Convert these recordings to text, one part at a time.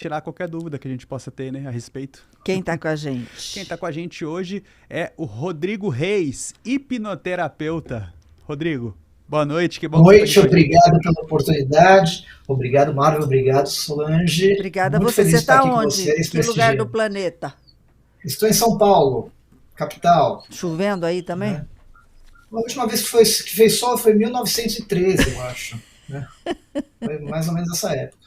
tirar qualquer dúvida que a gente possa ter, né, a respeito. Quem está com a gente? Quem está com a gente hoje é o Rodrigo Reis, hipnoterapeuta. Rodrigo, boa noite, que bom Boa que noite, você está aqui com a gente. obrigado pela oportunidade. Obrigado, Marvel, obrigado, Solange. Obrigada a Muito você. feliz Você de estar está aqui com onde? vocês, Que lugar do prestigiando. planeta? Estou em São Paulo, capital. Chovendo aí também? Né? A última vez que fez sol foi em 1913, eu acho. Né? Foi mais ou menos essa época.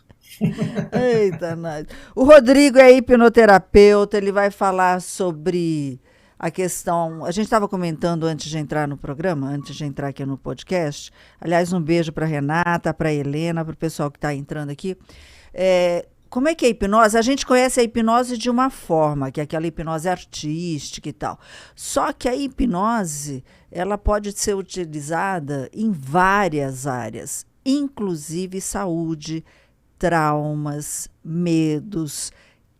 Eita, nós. O Rodrigo é hipnoterapeuta, ele vai falar sobre a questão. A gente estava comentando antes de entrar no programa, antes de entrar aqui no podcast. Aliás, um beijo para Renata, para Helena, para o pessoal que está entrando aqui. Como é que é a hipnose? A gente conhece a hipnose de uma forma, que é aquela hipnose artística e tal. Só que a hipnose, ela pode ser utilizada em várias áreas, inclusive saúde, traumas, medos,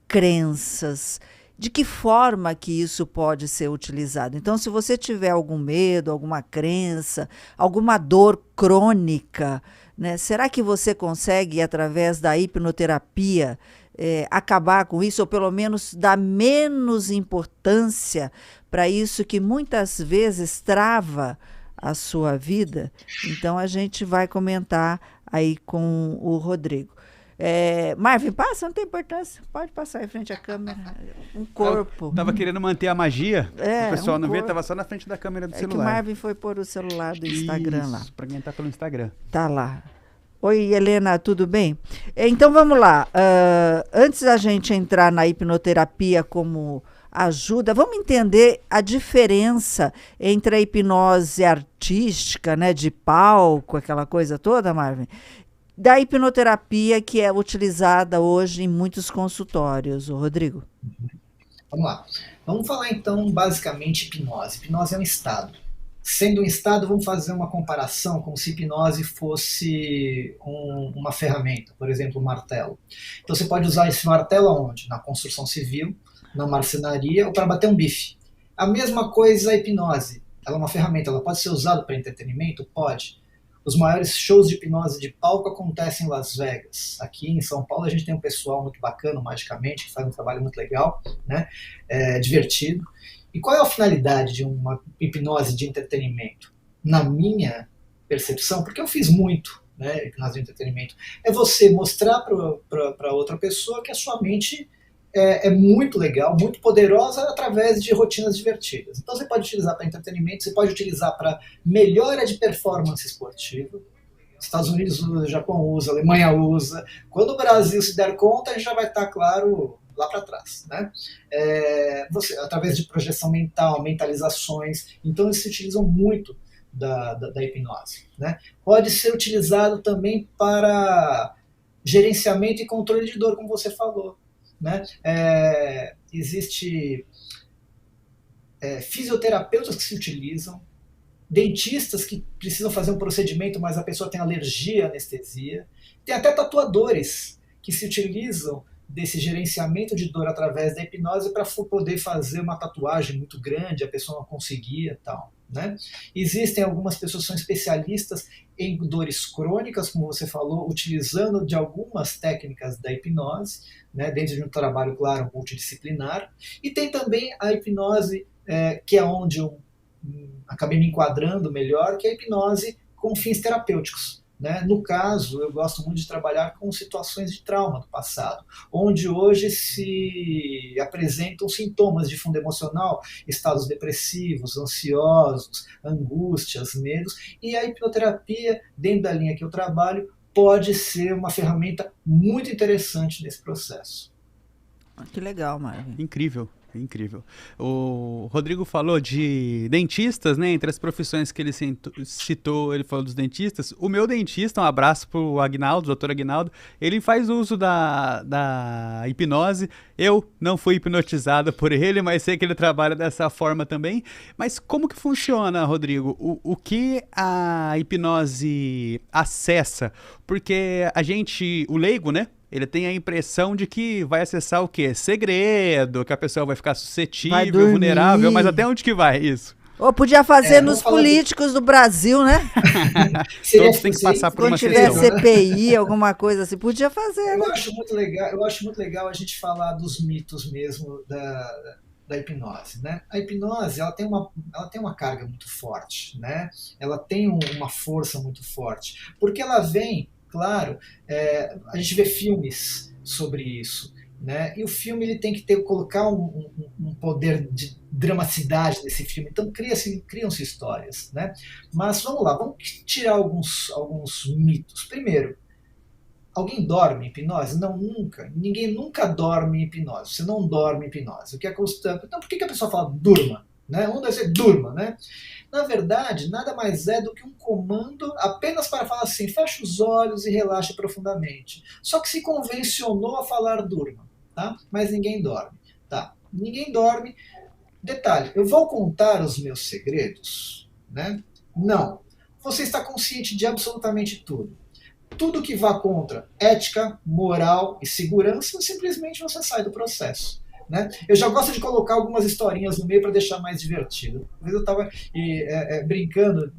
crenças. De que forma que isso pode ser utilizado? Então, se você tiver algum medo, alguma crença, alguma dor crônica, né, será que você consegue, através da hipnoterapia, acabar com isso, ou pelo menos dar menos importância para isso que muitas vezes trava a sua vida? Então, a gente vai comentar aí com o Rodrigo. Marvin, passa, não tem importância. Pode passar em frente à câmera. Um corpo. Eu tava querendo manter a magia, o pessoal não vê, corpo. tava só na frente da câmera do Que celular. o Marvin foi pôr o celular do Instagram lá. Para quem tá pelo Instagram. Tá lá. Oi, Helena, tudo bem? Então, vamos lá. Antes da gente entrar na hipnoterapia como ajuda, vamos entender a diferença entre a hipnose artística, né, de palco, aquela coisa toda, Marvin, da hipnoterapia que é utilizada hoje em muitos consultórios, o Rodrigo. Vamos lá. Vamos falar então basicamente hipnose. Hipnose é um estado. Sendo um estado, vamos fazer uma comparação como se hipnose fosse uma ferramenta, por exemplo, um martelo. Então você pode usar esse martelo aonde? Na construção civil, na marcenaria ou para bater um bife. A mesma coisa a hipnose. Ela é uma ferramenta, ela pode ser usada para entretenimento? Pode. Os maiores shows de hipnose de palco acontecem em Las Vegas. Aqui em São Paulo a gente tem um pessoal muito bacana, magicamente, que faz um trabalho muito legal, né? Divertido. E qual é a finalidade de uma hipnose de entretenimento? Na minha percepção, porque eu fiz muito, né, hipnose de entretenimento, é você mostrar para outra pessoa que a sua mente é muito legal, muito poderosa através de rotinas divertidas. Então você pode utilizar para entretenimento, você pode utilizar para melhora de performance esportiva. Estados Unidos usa, Japão usa, Alemanha usa. Quando o Brasil se der conta, a gente já vai estar, claro, lá para trás. Né? Você, através de projeção mental, mentalizações. Então eles se utilizam muito da hipnose. Né? Pode ser utilizado também para gerenciamento e controle de dor, como você falou. Né? Existe fisioterapeutas que se utilizam, dentistas que precisam fazer um procedimento, mas a pessoa tem alergia à anestesia. Tem até tatuadores que se utilizam desse gerenciamento de dor através da hipnose para poder fazer uma tatuagem muito grande, a pessoa não conseguia tal. Né? Existem algumas pessoas que são especialistas em dores crônicas, como você falou, utilizando de algumas técnicas da hipnose, né, dentro de um trabalho, claro, multidisciplinar. E tem também a hipnose, que é onde eu acabei me enquadrando melhor, que é a hipnose com fins terapêuticos. Né? No caso, eu gosto muito de trabalhar com situações de trauma do passado, onde hoje se apresentam sintomas de fundo emocional, estados depressivos, ansiosos, angústias, medos, e a hipnoterapia, dentro da linha que eu trabalho, pode ser uma ferramenta muito interessante nesse processo. Que legal, Marvin. Incrível. Incrível. O Rodrigo falou de dentistas, né? Entre as profissões que ele citou, ele falou dos dentistas. O meu dentista, um abraço pro Agnaldo, doutor Agnaldo, ele faz uso da hipnose. Eu não fui hipnotizado por ele, mas sei que ele trabalha dessa forma também. Mas como que funciona, Rodrigo? O que a hipnose acessa? Porque a gente, o leigo, né? Ele tem a impressão de que vai acessar o quê? Segredo, que a pessoa vai ficar suscetível, vulnerável, mas até onde que vai isso? Ou podia fazer nos Vamos falar políticos do Brasil, né? Todos têm que passar por uma Quando tiver sessão. CPI, alguma coisa assim, podia fazer, né? Eu acho muito legal a gente falar dos mitos mesmo da hipnose, né? A hipnose, ela tem uma carga muito forte, né? Ela tem uma força muito forte, porque ela vem, claro, a gente vê filmes sobre isso, né? E o filme ele tem que colocar um poder de dramaticidade nesse filme, então criam-se histórias, né? Mas vamos lá, vamos tirar alguns mitos. Primeiro, alguém dorme em hipnose? Não, nunca. Ninguém nunca dorme em hipnose. Você não dorme em hipnose. O que é constante? Então, por que a pessoa fala durma? Né? Um deve ser durma, né? Na verdade, nada mais é do que um comando apenas para falar assim, fecha os olhos e relaxe profundamente. Só que se convencionou a falar durma, tá? Mas ninguém dorme, tá? Ninguém dorme. Detalhe, eu vou contar os meus segredos, né? Não. Você está consciente de absolutamente tudo. Tudo que vá contra ética, moral e segurança, simplesmente você sai do processo. Né? Eu já gosto de colocar algumas historinhas no meio para deixar mais divertido. Uma vez eu estava brincando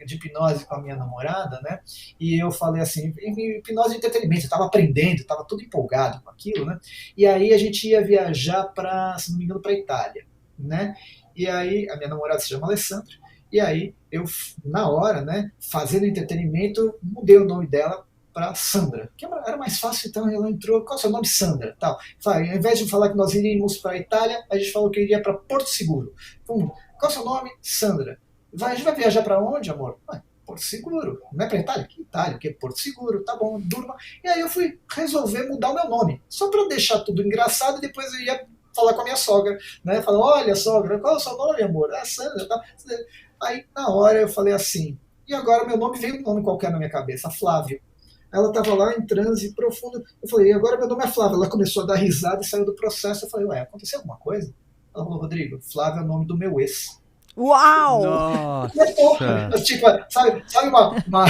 de hipnose com a minha namorada, né? E eu falei assim, hipnose de entretenimento, eu estava aprendendo, estava todo empolgado com aquilo, né? E aí a gente ia viajar para, se não me engano, para a Itália, né? E aí a minha namorada se chama Alessandra. E aí, eu, na hora, né, fazendo entretenimento, mudei o nome dela para Sandra, que era mais fácil, então ela entrou, qual é o seu nome? Sandra. Tal. Ao invés de falar que nós iríamos para a Itália, a gente falou que iria para Porto Seguro. Qual é o seu nome? Sandra. A gente vai viajar para onde, amor? Porto Seguro. Não é para Itália? Que Itália? Que é Porto Seguro, tá bom, durma. E aí eu fui resolver mudar o meu nome, só para deixar tudo engraçado e depois eu ia falar com a minha sogra, né? Falar, olha, sogra, qual é o seu nome, amor? Sandra, tá? Aí, na hora, eu falei assim, e agora meu nome veio um nome qualquer na minha cabeça, Flávio. Ela estava lá em transe profundo. Eu falei, e agora meu nome é Flávio. Ela começou a dar risada e saiu do processo. Eu falei, ué, aconteceu alguma coisa? Ela falou, Rodrigo, Flávio é o nome do meu ex. Uau! Nossa! Tipo, sabe uma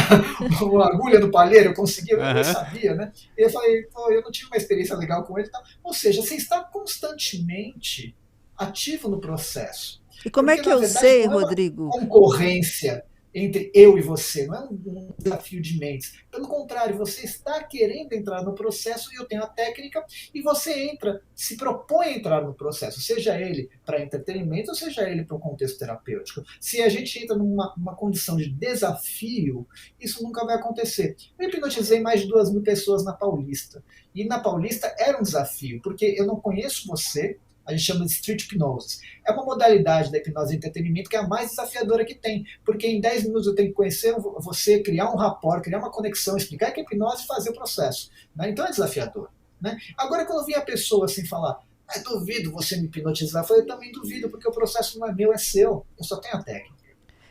agulha no palheiro? Eu consegui, eu sabia, né? E eu falei, pô, eu não tive uma experiência legal com ele. Tá? Ou seja, você está constantemente ativo no processo. E como é que eu sei, Rodrigo? Concorrência entre eu e você, não é um desafio de mentes. Pelo contrário, você está querendo entrar no processo e eu tenho a técnica e você se propõe a entrar no processo, seja ele para entretenimento ou seja ele para um contexto terapêutico. Se a gente entra numa condição de desafio, isso nunca vai acontecer. Eu hipnotizei mais de 2.000 pessoas na Paulista. E na Paulista era um desafio, porque eu não conheço você, a gente chama de street hypnosis. É uma modalidade da hipnose de entretenimento que é a mais desafiadora que tem, porque em 10 minutos eu tenho que conhecer você, criar um rapport, criar uma conexão, explicar que é hipnose e fazer o processo. Né? Então é desafiador. Né? Agora, quando eu vi a pessoa assim falar, duvido você me hipnotizar, eu falei, eu também duvido, porque o processo não é meu, é seu. Eu só tenho a técnica.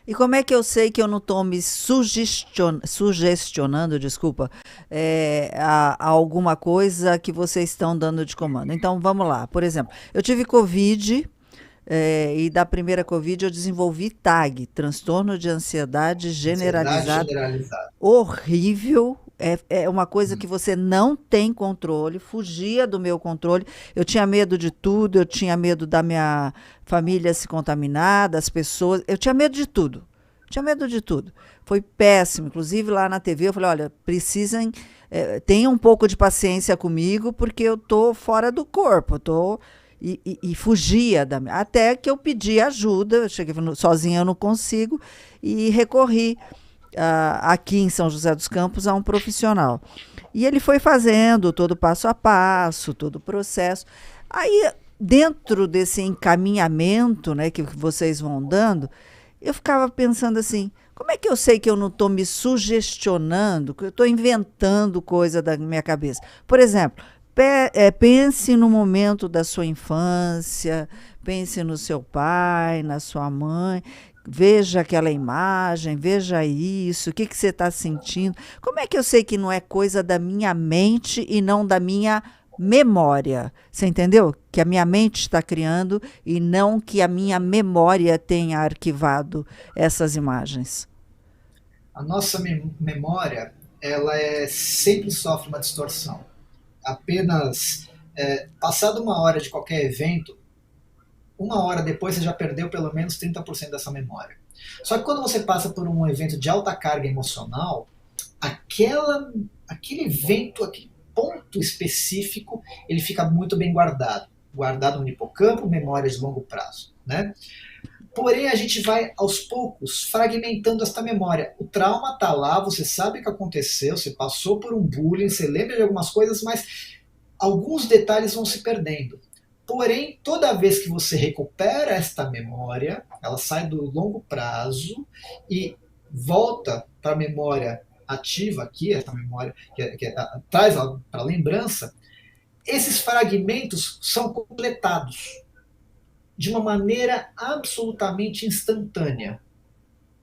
E como é que eu sei que eu não estou me sugestionando, desculpa, a alguma coisa que vocês estão dando de comando? Então, vamos lá. Por exemplo, eu tive Covid e da primeira Covid eu desenvolvi TAG, transtorno de ansiedade generalizado. Horrível. É uma coisa que você não tem controle, fugia do meu controle. Eu tinha medo de tudo, eu tinha medo da minha família se contaminar, das pessoas, eu tinha medo de tudo. Tinha medo de tudo. Foi péssimo. Inclusive lá na TV eu falei, olha, tenham um pouco de paciência comigo, porque eu tô fora do corpo, e fugia até que eu pedi ajuda, eu cheguei sozinha eu não consigo, e recorri aqui em São José dos Campos a um profissional. E ele foi fazendo todo passo a passo, todo o processo. Aí, dentro desse encaminhamento, né, que vocês vão dando, eu ficava pensando assim, como é que eu sei que eu não estou me sugestionando, que eu estou inventando coisa da minha cabeça? Por exemplo, pense no momento da sua infância, pense no seu pai, na sua mãe, veja aquela imagem, veja isso, o que você está sentindo. Como é que eu sei que não é coisa da minha mente e não da minha memória? Você entendeu? Que a minha mente está criando e não que a minha memória tenha arquivado essas imagens. A nossa memória, ela sempre sofre uma distorção. Apenas, passada uma hora de qualquer evento, uma hora depois você já perdeu pelo menos 30% dessa memória. Só que quando você passa por um evento de alta carga emocional, aquele evento, aquele ponto específico, ele fica muito bem guardado no hipocampo, memória de longo prazo, né? Porém, a gente vai, aos poucos, fragmentando esta memória. O trauma está lá, você sabe o que aconteceu, você passou por um bullying, você lembra de algumas coisas, mas alguns detalhes vão se perdendo. Porém, toda vez que você recupera esta memória, ela sai do longo prazo e volta para a memória ativa aqui, essa memória que traz para a lembrança, esses fragmentos são completados de uma maneira absolutamente instantânea.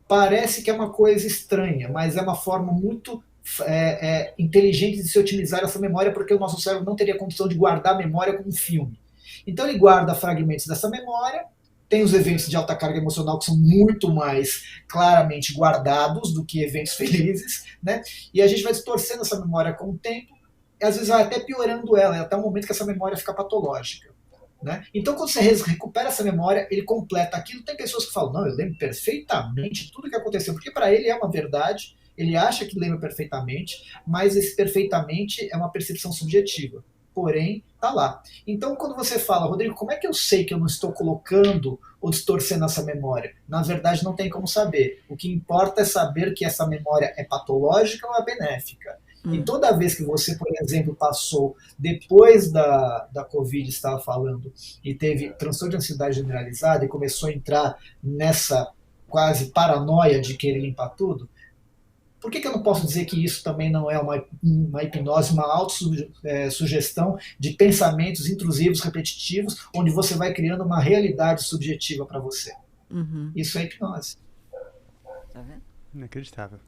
Parece que é uma coisa estranha, mas é uma forma muito inteligente de se otimizar essa memória, porque o nosso cérebro não teria condição de guardar a memória como um filme. Então ele guarda fragmentos dessa memória, tem os eventos de alta carga emocional que são muito mais claramente guardados do que eventos felizes, né? E a gente vai distorcendo essa memória com o tempo, e às vezes vai até piorando ela, até o momento que essa memória fica patológica. Né? Então, quando você recupera essa memória, ele completa aquilo. Tem pessoas que falam, não, eu lembro perfeitamente tudo o que aconteceu, porque para ele é uma verdade, ele acha que lembra perfeitamente, mas esse perfeitamente é uma percepção subjetiva. Porém, tá lá. Então, quando você fala, Rodrigo, como é que eu sei que eu não estou colocando ou distorcendo essa memória? Na verdade, não tem como saber. O que importa é saber que essa memória é patológica ou é benéfica. E toda vez que você, por exemplo, passou depois da Covid, estava falando, e teve transtorno de ansiedade generalizada e começou a entrar nessa quase paranoia de querer limpar tudo, por que eu não posso dizer que isso também não é uma hipnose, uma autossugestão de pensamentos intrusivos, repetitivos, onde você vai criando uma realidade subjetiva para você? Uhum. Isso é hipnose. Tá vendo? Inacreditável.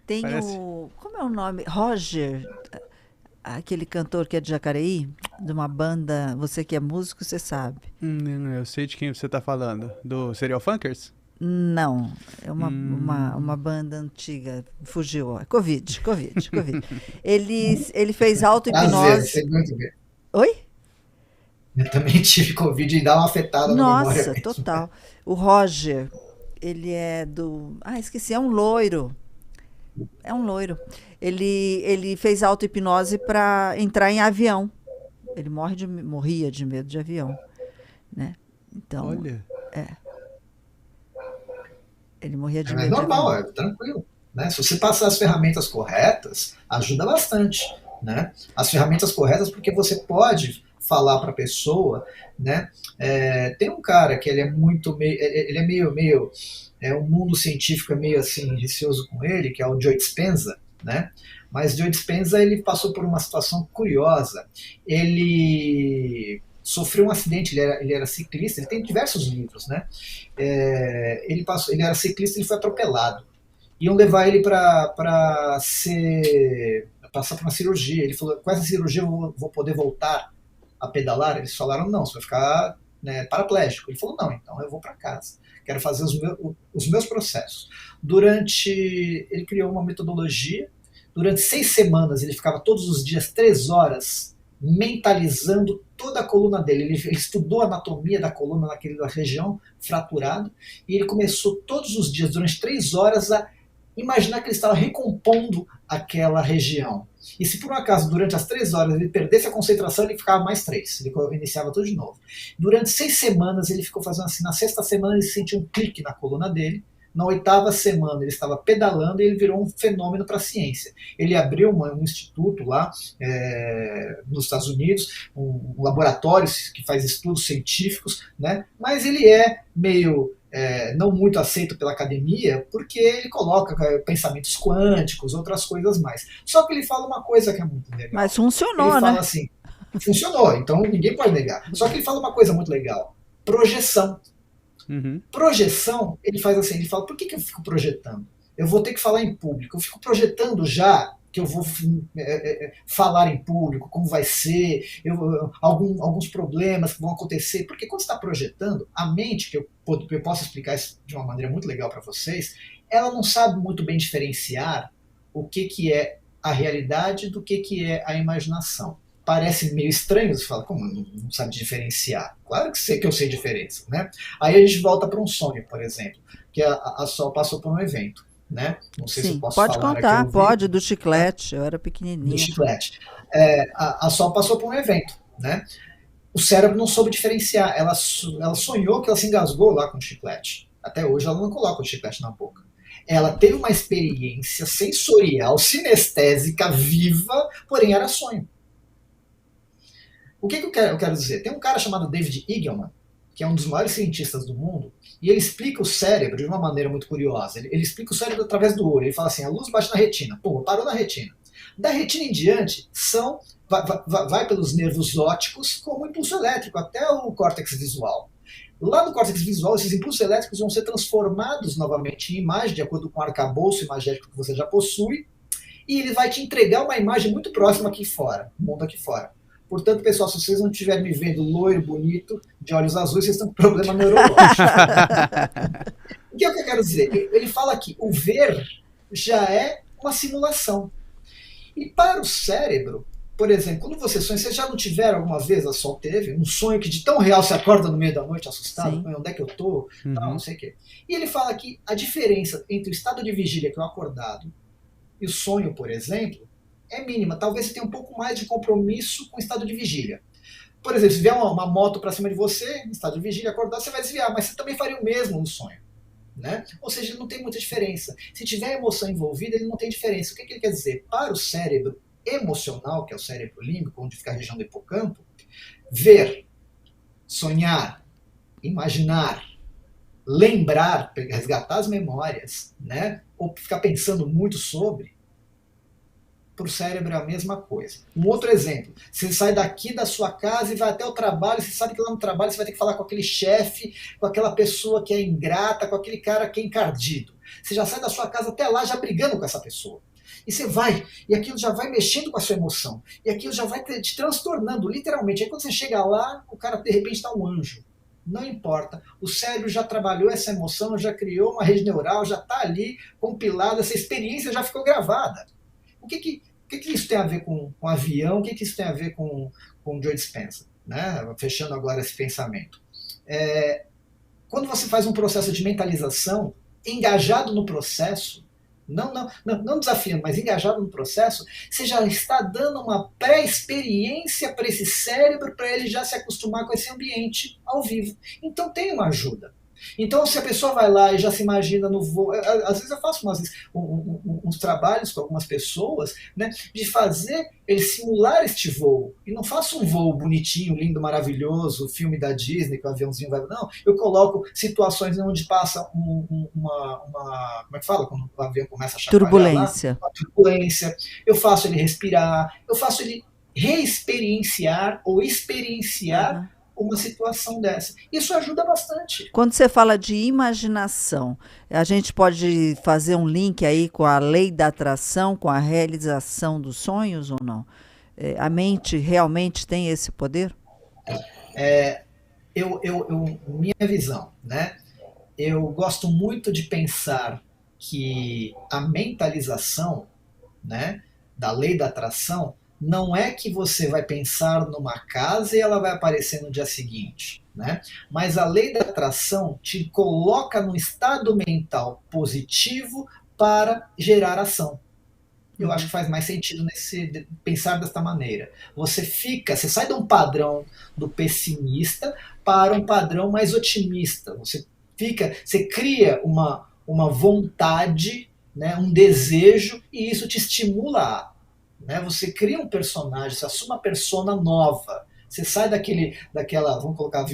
Tem como é o nome? Roger, aquele cantor que é de Jacareí, de uma banda, você que é músico, você sabe. Eu sei de quem você está falando. Do Serial Funkers? Não, é uma banda antiga, fugiu. Covid. Ele fez auto-hipnose. Prazer, muito bem. Oi? Eu também tive Covid e dá uma afetada na memória. Nossa, total. O Roger, ele é do... esqueci, é um loiro. Ele fez auto-hipnose para entrar em avião. Ele morria de medo de avião, né? Então, olha. Ele morria de medo. É normal, é tranquilo, né? Se você passar as ferramentas corretas, ajuda bastante, né? As ferramentas corretas, porque você pode falar para a pessoa, né? Tem um cara que ele é meio o mundo científico é meio assim receoso com ele, que é o Joe Dispenza, né? Mas Joe Dispenza, ele passou por uma situação curiosa. Ele sofreu um acidente, ele era ciclista, ele tem diversos livros, né? Ele era ciclista, ele foi atropelado. Iam levar ele para passar por uma cirurgia. Ele falou, com essa cirurgia eu vou poder voltar a pedalar? Eles falaram, não, você vai ficar, né, paraplégico. Ele falou, não, então eu vou para casa. Quero fazer os meus processos. Ele criou uma metodologia. Durante 6 semanas, ele ficava todos os dias 3 horas mentalizando toda a coluna dele. Ele estudou a anatomia da coluna naquela região fraturada e ele começou todos os dias, durante 3 horas, a imaginar que ele estava recompondo aquela região. E se por um acaso, durante as 3 horas, ele perdesse a concentração, ele ficava mais 3. Ele iniciava tudo de novo. Durante 6 semanas, ele ficou fazendo assim. Na 6ª semana, ele sentiu um clique na coluna dele. Na 8ª semana, ele estava pedalando e ele virou um fenômeno para a ciência. Ele abriu um instituto lá nos Estados Unidos, um laboratório que faz estudos científicos, né? Mas ele é meio... não muito aceito pela academia, porque ele coloca pensamentos quânticos, outras coisas mais. Só que ele fala uma coisa que é muito legal. Mas funcionou, ele né? Fala assim, funcionou, então ninguém pode negar. Só que ele fala uma coisa muito legal, projeção. Uhum. Projeção, ele faz assim, ele fala, por que eu fico projetando? Eu vou ter que falar em público, eu fico projetando já que eu vou falar em público, como vai ser, alguns problemas que vão acontecer, porque quando você está projetando, a mente, que eu posso explicar isso de uma maneira muito legal para vocês, ela não sabe muito bem diferenciar o que é a realidade do que é a imaginação. parece meio estranho, você fala, como não sabe diferenciar? Claro que sei que eu sei diferença, né? Aí a gente volta para um sonho, por exemplo, que a Sol passou por um evento, né? Não sei se eu Sim, posso pode falar aqui contar, ao pode, vivo, do né? chiclete, eu era Do pequenininha. chiclete. A Sol passou por um evento, né? O cérebro não soube diferenciar, ela sonhou que ela se engasgou lá com o chiclete. Até hoje ela não coloca o chiclete na boca. Ela teve uma experiência sensorial, sinestésica, viva, porém era sonho. O que eu quero dizer? Tem um cara chamado David Eagleman, que é um dos maiores cientistas do mundo, e ele explica o cérebro de uma maneira muito curiosa. Ele explica o cérebro através do olho. Ele fala assim, a luz bate na retina. Pô, parou na retina. Da retina em diante, vai pelos nervos ópticos como impulso elétrico, até o córtex visual. Lá no córtex visual, esses impulsos elétricos vão ser transformados novamente em imagem, de acordo com o arcabouço imagético que você já possui, e ele vai te entregar uma imagem muito próxima aqui fora, no mundo aqui fora. Portanto, pessoal, se vocês não estiverem me vendo loiro, bonito, de olhos azuis, vocês estão com problema neurológico. O que eu quero dizer? Ele fala que o ver já é uma simulação. E para o cérebro, por exemplo, quando você sonha, vocês já não tiveram alguma vez, a Sol teve, um sonho que de tão real você acorda no meio da noite assustado, onde é que eu tô, não sei o quê. E ele fala que a diferença entre o estado de vigília, que é o acordado, e o sonho, por exemplo, é mínima. Talvez você tenha um pouco mais de compromisso com o estado de vigília. Por exemplo, se vier uma moto para cima de você, em estado de vigília, acordado, você vai desviar, mas você também faria o mesmo no sonho. Né? Ou seja, ele não tem muita diferença. Se tiver emoção envolvida, ele não tem diferença. O que ele quer dizer? Para o cérebro emocional, que é o cérebro límbico, onde fica a região do hipocampo, ver, sonhar, imaginar, lembrar, resgatar as memórias, né? Ou ficar pensando muito sobre, para o cérebro é a mesma coisa. Um outro exemplo, você sai daqui da sua casa e vai até o trabalho, você sabe que lá no trabalho você vai ter que falar com aquele chefe, com aquela pessoa que é ingrata, com aquele cara que é encardido. Você já sai da sua casa até lá já brigando com essa pessoa. E você vai, e aquilo já vai mexendo com a sua emoção, e aquilo já vai te transtornando, literalmente. Aí quando você chega lá, o cara de repente está um anjo. Não importa, o cérebro já trabalhou essa emoção, já criou uma rede neural, já está ali compilada, essa experiência já ficou gravada. O que isso tem a ver com avião? O que isso tem a ver com Joe Dispenza? Né? Fechando agora esse pensamento. Quando você faz um processo de mentalização, engajado no processo, não desafiando, mas engajado no processo, você já está dando uma pré-experiência para esse cérebro, para ele já se acostumar com esse ambiente ao vivo. Então tem uma ajuda. Então, se a pessoa vai lá e já se imagina no voo, às vezes eu faço uns trabalhos com algumas pessoas, né, de fazer ele simular este voo. E não faço um voo bonitinho, lindo, maravilhoso, filme da Disney, que o aviãozinho vai. Não, eu coloco situações onde passa uma como é que fala? Quando o avião começa a chacoalhar turbulência. Lá, uma turbulência. Eu faço ele respirar, eu faço ele reexperienciar ou experienciar uma situação dessa. Isso ajuda bastante. Quando você fala de imaginação, a gente pode fazer um link aí com a lei da atração, com a realização dos sonhos ou não? A mente realmente tem esse poder? Minha visão, né? Eu gosto muito de pensar que a mentalização, né, da lei da atração não é que você vai pensar numa casa e ela vai aparecer no dia seguinte, né? Mas a lei da atração te coloca num estado mental positivo para gerar ação. Eu acho que faz mais sentido pensar desta maneira. Você sai de um padrão do pessimista para um padrão mais otimista. Você cria uma vontade, né, um desejo, e isso te estimula né? Você cria um personagem, você assume uma persona nova. Você sai daquela, vamos colocar,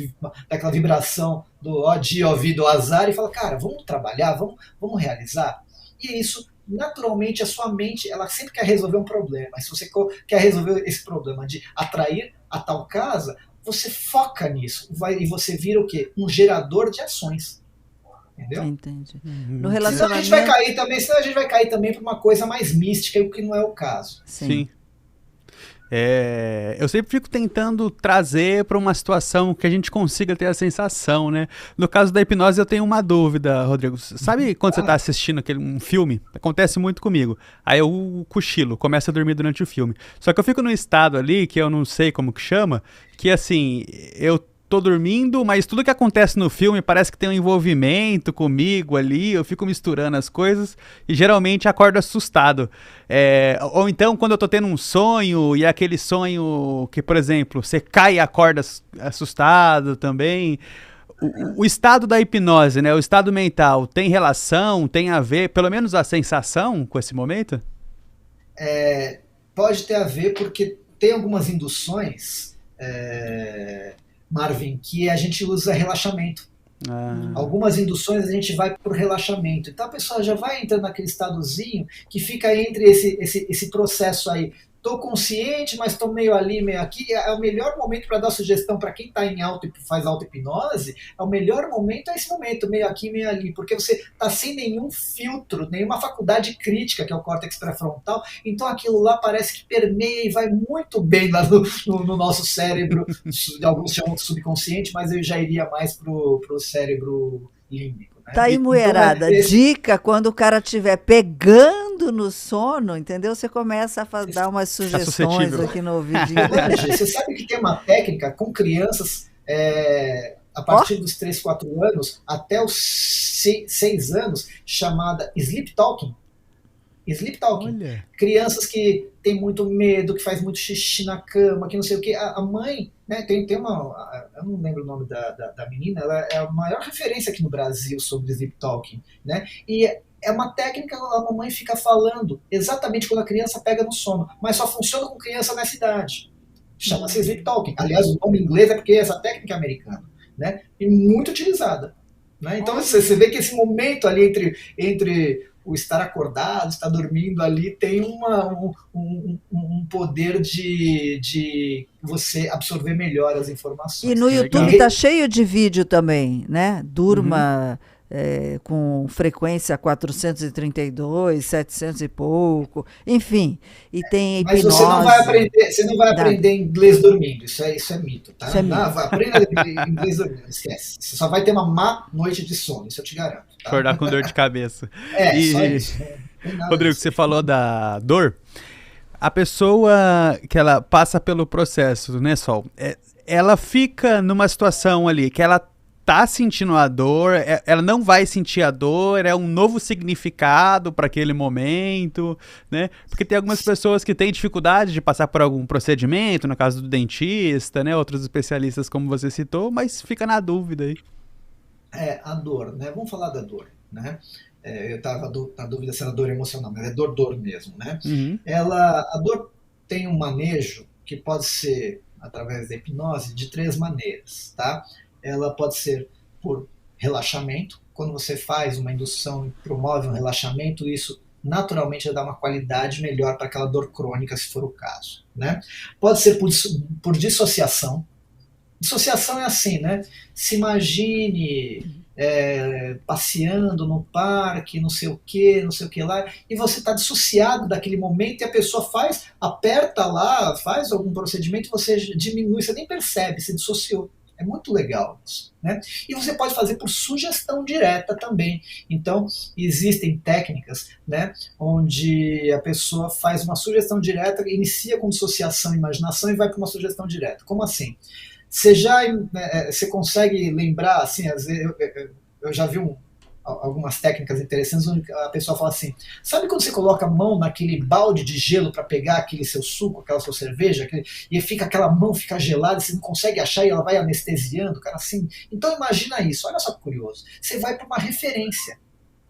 daquela vibração do ó dia, ó vida, ó azar, e fala, cara, vamos trabalhar, vamos realizar. E isso, naturalmente, a sua mente, ela sempre quer resolver um problema. E se você quer resolver esse problema de atrair a tal casa, você foca nisso. E você vira o quê? Um gerador de ações. Entendeu? Entendi. No relacionamento... Senão a gente vai cair também para uma coisa mais mística, o que não é o caso. Sim. Eu sempre fico tentando trazer para uma situação que a gente consiga ter a sensação, né? No caso da hipnose, eu tenho uma dúvida, Rodrigo. Sabe quando você está assistindo um filme? Acontece muito comigo. Aí eu cochilo, começo a dormir durante o filme. Só que eu fico num estado ali, que eu não sei como que chama, que assim, eu tô dormindo, mas tudo que acontece no filme parece que tem um envolvimento comigo ali, eu fico misturando as coisas e geralmente acordo assustado. Ou então, quando eu tô tendo um sonho e é aquele sonho que, por exemplo, você cai e acorda assustado também. O estado da hipnose, né? O estado mental tem relação, tem a ver, pelo menos a sensação com esse momento? Pode ter a ver porque tem algumas induções, Marvin, que a gente usa relaxamento. Algumas induções a gente vai por relaxamento. Então a pessoa já vai entrando naquele estadozinho que fica entre esse processo aí. Estou consciente, mas estou meio ali, meio aqui. É o melhor momento para dar sugestão para quem está faz auto-hipnose. O melhor momento é esse momento, meio aqui, meio ali, porque você está sem nenhum filtro, nenhuma faculdade crítica, que é o córtex pré-frontal. Então aquilo lá parece que permeia e vai muito bem lá no nosso cérebro. Alguns chamam de subconsciente, mas eu já iria mais para o cérebro límbico. Tá aí, mulherada. Então, dica, quando o cara estiver pegando no sono, entendeu? Você começa a dar umas sugestões aqui no ouvidinho. Você sabe que tem uma técnica com crianças a partir dos 3, 4 anos até os 6 anos, chamada Sleep Talking. Sleep Talking. Olha. Crianças que têm muito medo, que faz muito xixi na cama, que não sei o que. A mãe, né, tem uma... Eu não lembro o nome da menina, ela é a maior referência aqui no Brasil sobre Sleep Talking, né? E é uma técnica que a mamãe fica falando exatamente quando a criança pega no sono, mas só funciona com criança nessa idade. Chama-se Sleep Talking. Aliás, o nome em inglês é porque essa técnica é americana, né? E muito utilizada. Né? Então você vê que esse momento ali entre o estar acordado, estar dormindo ali, tem um poder de você absorver melhor as informações. E no YouTube tá cheio de vídeo também, né? Durma com frequência 432, 700 e pouco, enfim. E tem hipnose. Mas você não vai aprender inglês dormindo, isso é mito, tá? Aprenda inglês dormindo, esquece. Você só vai ter uma má noite de sono, isso eu te garanto. Tá? Acordar com dor de cabeça. Só isso. Rodrigo, você falou da dor. A pessoa que ela passa pelo processo, né, Sol? Ela fica numa situação ali que ela tá sentindo a dor, ela não vai sentir a dor, é um novo significado para aquele momento, né? Porque tem algumas pessoas que têm dificuldade de passar por algum procedimento, no caso do dentista, né? Outros especialistas, como você citou, mas fica na dúvida aí. A dor, né? Vamos falar da dor, né? Eu estava na dúvida se era dor emocional, mas é dor mesmo, né? Uhum. A dor tem um manejo que pode ser, através da hipnose, de 3 maneiras, tá? Ela pode ser por relaxamento. Quando você faz uma indução e promove um relaxamento, isso naturalmente vai dar uma qualidade melhor para aquela dor crônica, se for o caso, né? Pode ser por dissociação. Dissociação é assim, né? Se imagine passeando no parque, não sei o que lá, e você está dissociado daquele momento e a pessoa aperta lá, faz algum procedimento, você diminui, você nem percebe, se dissociou. É muito legal isso, né? E você pode fazer por sugestão direta também. Então, existem técnicas, né, onde a pessoa faz uma sugestão direta, inicia com dissociação e imaginação e vai para uma sugestão direta. Como assim? Você consegue lembrar, assim, às vezes, eu já vi algumas técnicas interessantes onde a pessoa fala assim, sabe quando você coloca a mão naquele balde de gelo para pegar aquele seu suco, aquela sua cerveja, e fica aquela mão fica gelada, você não consegue achar e ela vai anestesiando, cara, assim. Então imagina isso, olha só que curioso. Você vai para uma referência,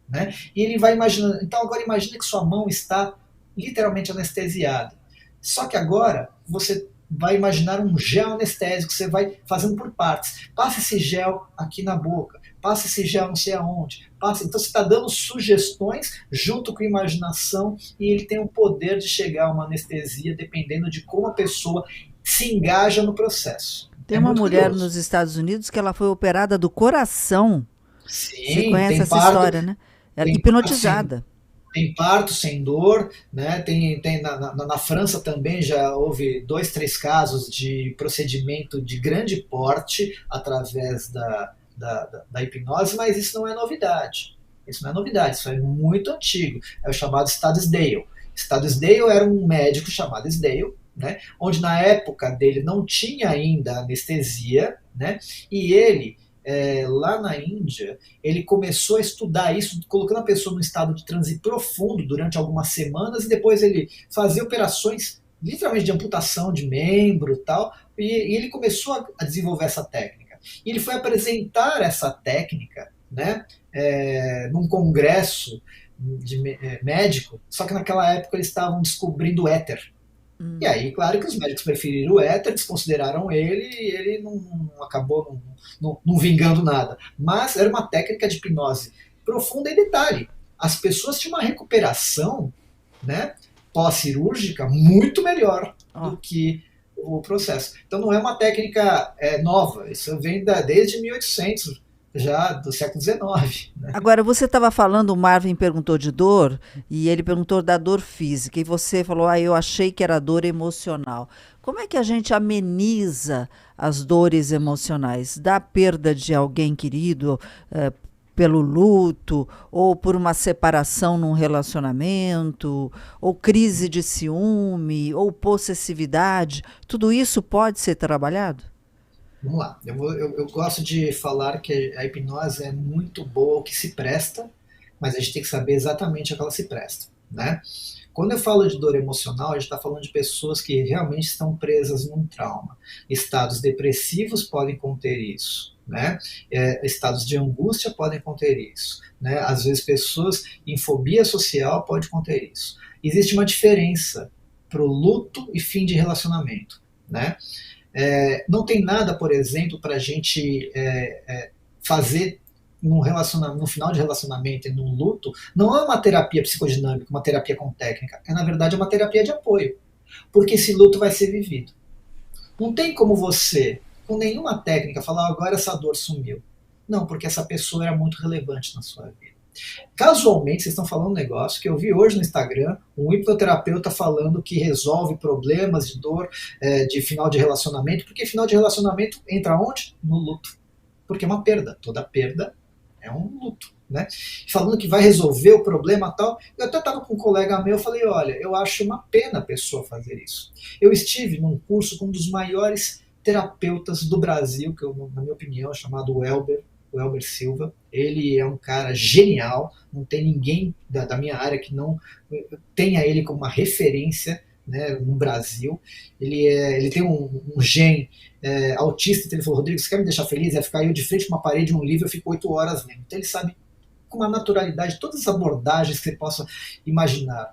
né? E ele vai imaginando. Então agora imagina que sua mão está literalmente anestesiada. Só que agora você vai imaginar um gel anestésico, você vai fazendo por partes. Passa esse gel aqui na boca, passa esse gel não sei aonde, passa. Então você está dando sugestões junto com a imaginação e ele tem o poder de chegar a uma anestesia dependendo de como a pessoa se engaja no processo. Tem uma mulher nos Estados Unidos que ela foi operada do coração. Sim, você conhece essa história, né? Ela é hipnotizada. Tem parto sem dor, né? Na França também já houve 2, 3 casos de procedimento de grande porte através da hipnose, mas isso não é novidade. Isso não é novidade, isso é muito antigo. É o chamado Stadsdale. Stadsdale era um médico chamado Sdale, né? Onde na época dele não tinha ainda anestesia, né? E ele lá na Índia, ele começou a estudar isso, colocando a pessoa num estado de transe profundo durante algumas semanas, e depois ele fazia operações literalmente de amputação de membro e tal, e ele começou a desenvolver essa técnica. E ele foi apresentar essa técnica, né, num congresso médico, só que naquela época eles estavam descobrindo o éter. E aí, claro que os médicos preferiram o éter, desconsideraram ele e ele não acabou não vingando nada. Mas era uma técnica de hipnose profunda e detalhe. As pessoas tinham uma recuperação, né, pós-cirúrgica muito melhor do que o processo. Então não é uma técnica nova, isso vem desde 1800, já do século XIX. Né? Agora, você estava falando, o Marvin perguntou de dor, e ele perguntou da dor física, e você falou, eu achei que era dor emocional. Como é que a gente ameniza as dores emocionais? Da perda de alguém querido, pelo luto, ou por uma separação num relacionamento, ou crise de ciúme, ou possessividade, tudo isso pode ser trabalhado? Vamos lá, eu gosto de falar que a hipnose é muito boa ao que se presta, mas a gente tem que saber exatamente a que ela se presta, né? Quando eu falo de dor emocional, a gente está falando de pessoas que realmente estão presas num trauma. Estados depressivos podem conter isso, né? Estados de angústia podem conter isso, né? Às vezes pessoas em fobia social podem conter isso. Existe uma diferença para o luto e fim de relacionamento, né? Não tem nada, por exemplo, para a gente fazer no final de relacionamento e no luto, não é uma terapia psicodinâmica, uma terapia com técnica, na verdade uma terapia de apoio, porque esse luto vai ser vivido. Não tem como você, com nenhuma técnica, falar agora essa dor sumiu. Não, porque essa pessoa era muito relevante na sua vida. Casualmente, vocês estão falando um negócio que eu vi hoje no Instagram, um hipnoterapeuta falando que resolve problemas de dor de final de relacionamento, porque final de relacionamento entra onde? No luto. Porque é uma perda. Toda perda é um luto. Né? Falando que vai resolver o problema e tal. Eu até estava com um colega meu, eu falei, olha, eu acho uma pena a pessoa fazer isso. Eu estive num curso com um dos maiores terapeutas do Brasil, que eu, na minha opinião é chamado o Elber Silva. Ele é um cara genial, não tem ninguém da minha área que não tenha ele como uma referência, né, no Brasil. Ele tem um gene autista, então ele falou, Rodrigo, você quer me deixar feliz? É ficar eu de frente com uma parede, um livro, eu fico 8 horas lendo. Então ele sabe com uma naturalidade todas as abordagens que você possa imaginar,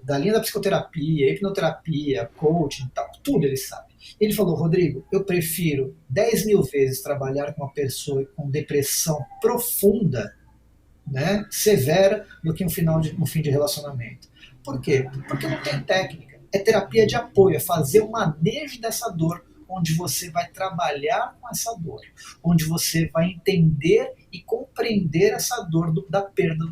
da linha da psicoterapia, hipnoterapia, coaching, tal, tudo ele sabe. Ele falou, Rodrigo, eu prefiro 10.000 vezes trabalhar com uma pessoa com depressão profunda, né, severa, do que um fim de relacionamento. Por quê? Porque não tem técnica. É terapia de apoio, é fazer o manejo dessa dor, onde você vai trabalhar com essa dor, onde você vai entender e compreender essa dor da perda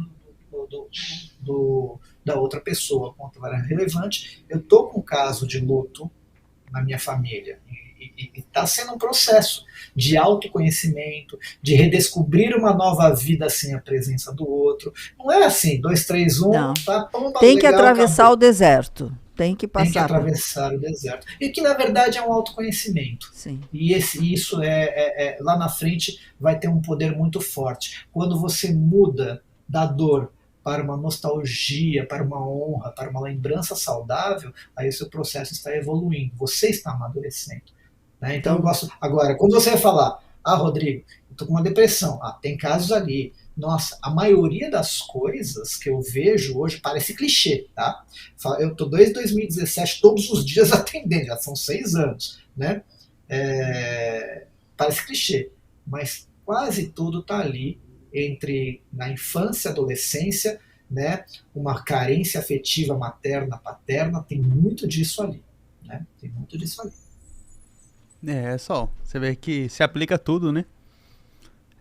da outra pessoa, quanto ela é relevante. Eu estou com um caso de luto na minha família, e está sendo um processo de autoconhecimento, de redescobrir uma nova vida sem a presença do outro. Não é assim, 2, 3, 1, tá, pomba, tem que legal, atravessar acabou. O deserto. Tem que passar. Tem que atravessar o deserto. E que, na verdade, é um autoconhecimento. Sim. E isso lá na frente vai ter um poder muito forte. Quando você muda da dor para uma nostalgia, para uma honra, para uma lembrança saudável, aí o seu processo está evoluindo, você está amadurecendo. Né? Então eu gosto. Agora, quando você vai falar, Rodrigo, eu estou com uma depressão, tem casos ali. Nossa, a maioria das coisas que eu vejo hoje parece clichê, tá? Eu estou desde 2017 todos os dias atendendo, já são 6 anos, né? Parece clichê, mas quase tudo está ali na infância e adolescência, né? Uma carência afetiva materna, paterna, tem muito disso ali, né? Tem muito disso ali. Só, você vê que se aplica tudo, né?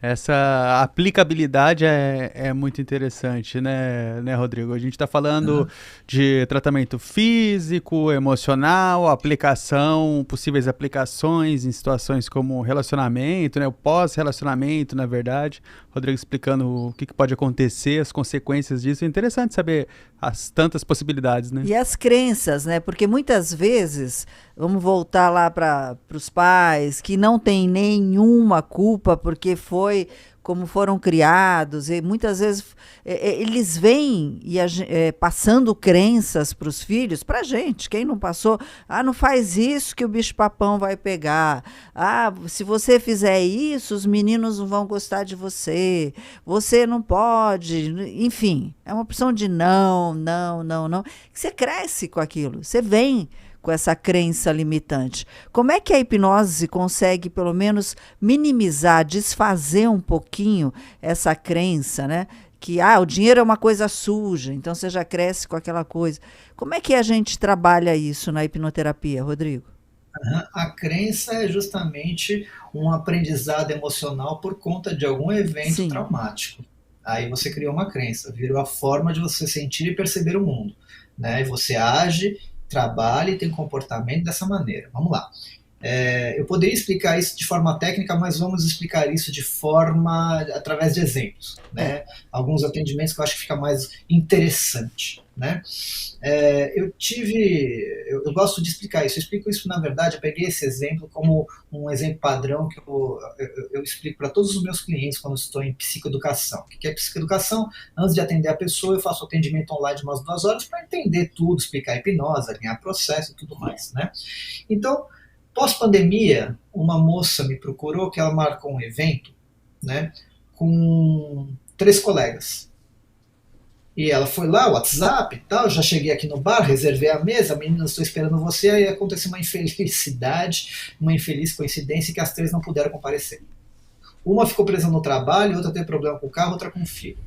Essa aplicabilidade é muito interessante, né, Rodrigo? A gente está falando de tratamento físico, emocional, aplicação, possíveis aplicações em situações como relacionamento, né, o pós-relacionamento, na verdade. Rodrigo explicando o que pode acontecer, as consequências disso. É interessante saber as tantas possibilidades, né? E as crenças, né? Porque muitas vezes, vamos voltar lá para os pais que não têm nenhuma culpa porque foi como foram criados, e muitas vezes eles vêm passando crenças para os filhos, para a gente, quem não passou, não faz isso que o bicho-papão vai pegar, se você fizer isso, os meninos não vão gostar de você, você não pode, enfim, é uma opção de não, você cresce com aquilo, você vem com essa crença limitante. Como é que a hipnose consegue, pelo menos, minimizar, desfazer um pouquinho essa crença, né? Que o dinheiro é uma coisa suja, então você já cresce com aquela coisa. Como é que a gente trabalha isso na hipnoterapia, Rodrigo? A crença é justamente um aprendizado emocional por conta de algum evento traumático. Aí você criou uma crença, virou a forma de você sentir e perceber o mundo, né? E você age, trabalha e tem comportamento dessa maneira. Vamos lá. Eu poderia explicar isso de forma técnica, mas vamos explicar isso de forma através de exemplos, né? Alguns atendimentos que eu acho que fica mais interessante, né? Eu gosto de explicar isso. Eu explico isso, na verdade, eu peguei esse exemplo como um exemplo padrão que eu explico para todos os meus clientes quando estou em psicoeducação. O que é psicoeducação? Antes de atender a pessoa, eu faço atendimento online de umas 2 horas para entender tudo, explicar a hipnose, alinhar processo e tudo mais, né? Então, pós-pandemia, uma moça me procurou que ela marcou um evento, né, com 3 colegas. E ela foi lá, WhatsApp e tal, já cheguei aqui no bar, reservei a mesa, meninas, estou esperando você, aí aconteceu uma infelicidade, uma infeliz coincidência que as 3 não puderam comparecer. Uma ficou presa no trabalho, outra teve problema com o carro, outra com o filho.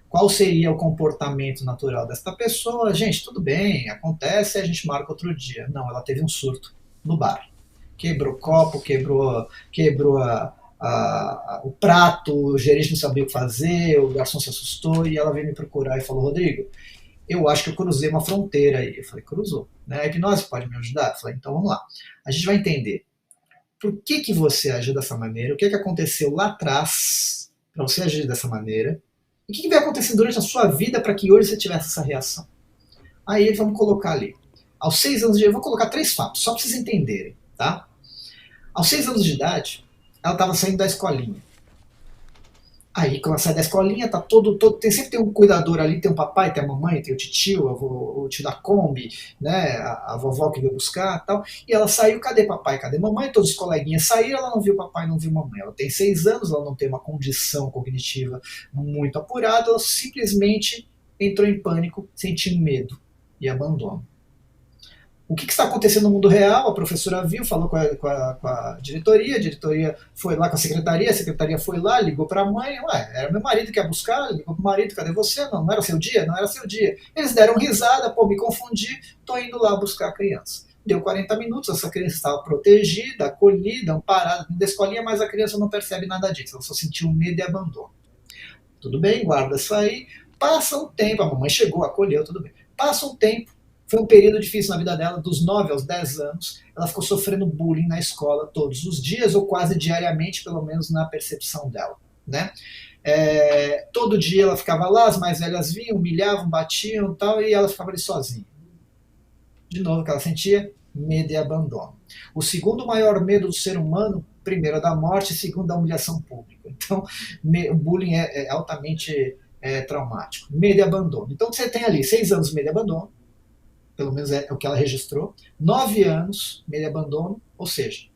Qual seria o comportamento natural desta pessoa? Gente, tudo bem, acontece, a gente marca outro dia. Não, ela teve um surto no bar. Quebrou o copo, quebrou o prato, o gerente não sabia o que fazer, o garçom se assustou e ela veio me procurar e falou: Rodrigo, eu acho que eu cruzei uma fronteira aí. Eu falei: cruzou, né? A hipnose pode me ajudar? Eu falei: então vamos lá. A gente vai entender por que você agiu dessa maneira, o que aconteceu lá atrás para você agir dessa maneira, e o que vai acontecer durante a sua vida para que hoje você tivesse essa reação. Aí vamos colocar ali. Aos 6 anos de idade, eu vou colocar 3 fatos, só para vocês entenderem, tá? Aos 6 anos de idade, ela estava saindo da escolinha. Aí, quando ela sai da escolinha, tá sempre tem um cuidador ali, tem um papai, tem a mamãe, tem o titio, o tio da Kombi, né, a vovó que veio buscar e tal. E ela saiu, cadê papai, cadê mamãe? Todos os coleguinhas saíram, ela não viu papai, não viu mamãe. Ela tem 6 anos, ela não tem uma condição cognitiva muito apurada, ela simplesmente entrou em pânico, sentiu medo e abandono. O que está acontecendo no mundo real? A professora viu, falou com a diretoria foi lá com a secretaria foi lá, ligou para a mãe, era meu marido que ia buscar, ligou para o marido, cadê você? Não era seu dia? Não era seu dia. Eles deram risada, me confundi, estou indo lá buscar a criança. Deu 40 minutos, essa criança estava protegida, acolhida, amparada da escolinha, mas a criança não percebe nada disso, ela só sentiu medo e abandono. Tudo bem, guarda isso aí, passa um tempo, a mamãe chegou, acolheu, tudo bem. Passa um tempo, foi um período difícil na vida dela, dos 9 aos 10 anos. Ela ficou sofrendo bullying na escola todos os dias, ou quase diariamente, pelo menos na percepção dela, né? Todo dia ela ficava lá, as mais velhas vinham, humilhavam, batiam e tal, e ela ficava ali sozinha. De novo, o que ela sentia? Medo e abandono. O segundo maior medo do ser humano, primeiro é da morte, segundo da humilhação pública. Então, o bullying é altamente traumático. Medo e abandono. Então, você tem ali 6 anos de medo e abandono, pelo menos é o que ela registrou, 9 anos, medo e abandono, ou seja,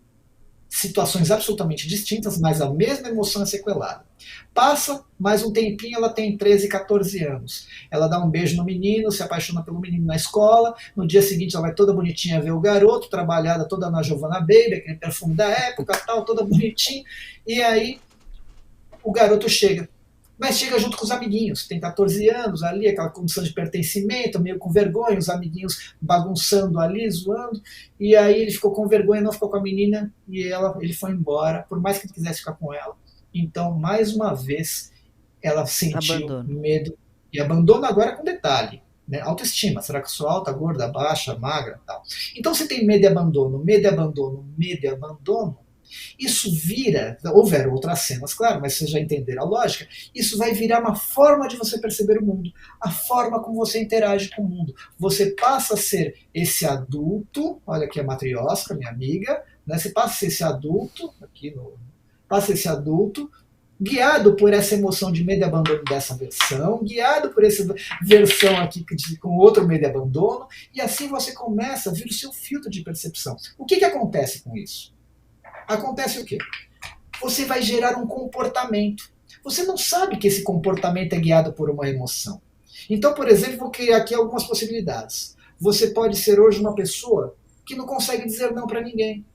situações absolutamente distintas, mas a mesma emoção é sequelada. Passa mais um tempinho, ela tem 13, 14 anos. Ela dá um beijo no menino, se apaixona pelo menino na escola, no dia seguinte ela vai toda bonitinha ver o garoto, trabalhada toda na Giovanna Baby, aquele perfume da época, tal, toda bonitinha, e aí o garoto chega. Mas chega junto com os amiguinhos, tem 14 anos ali, aquela condição de pertencimento, meio com vergonha, os amiguinhos bagunçando ali, zoando, e aí ele ficou com vergonha, não ficou com a menina, e ele foi embora, por mais que ele quisesse ficar com ela, Então, mais uma vez, ela sentiu Abandono. medo e abandono agora com detalhe. Né? Autoestima, será que eu sou alta, gorda, baixa, magra, tal. Então, se tem medo e abandono, medo e abandono, medo e abandono, isso vira, houveram outras cenas, claro, mas vocês já entenderam a lógica, isso vai virar uma forma de você perceber o mundo, a forma como você interage com o mundo. Você passa a ser esse adulto, olha aqui a Matrioska, minha amiga, né? Você passa a ser esse adulto, passa esse adulto, guiado por essa emoção de medo e abandono dessa versão, guiado por essa versão aqui com outro medo e abandono, e assim você começa a vir o seu filtro de percepção. O que acontece com isso? Acontece o quê? Você vai gerar um comportamento. Você não sabe que esse comportamento é guiado por uma emoção. Então, por exemplo, vou criar aqui algumas possibilidades. Você pode ser hoje uma pessoa que não consegue dizer não para ninguém.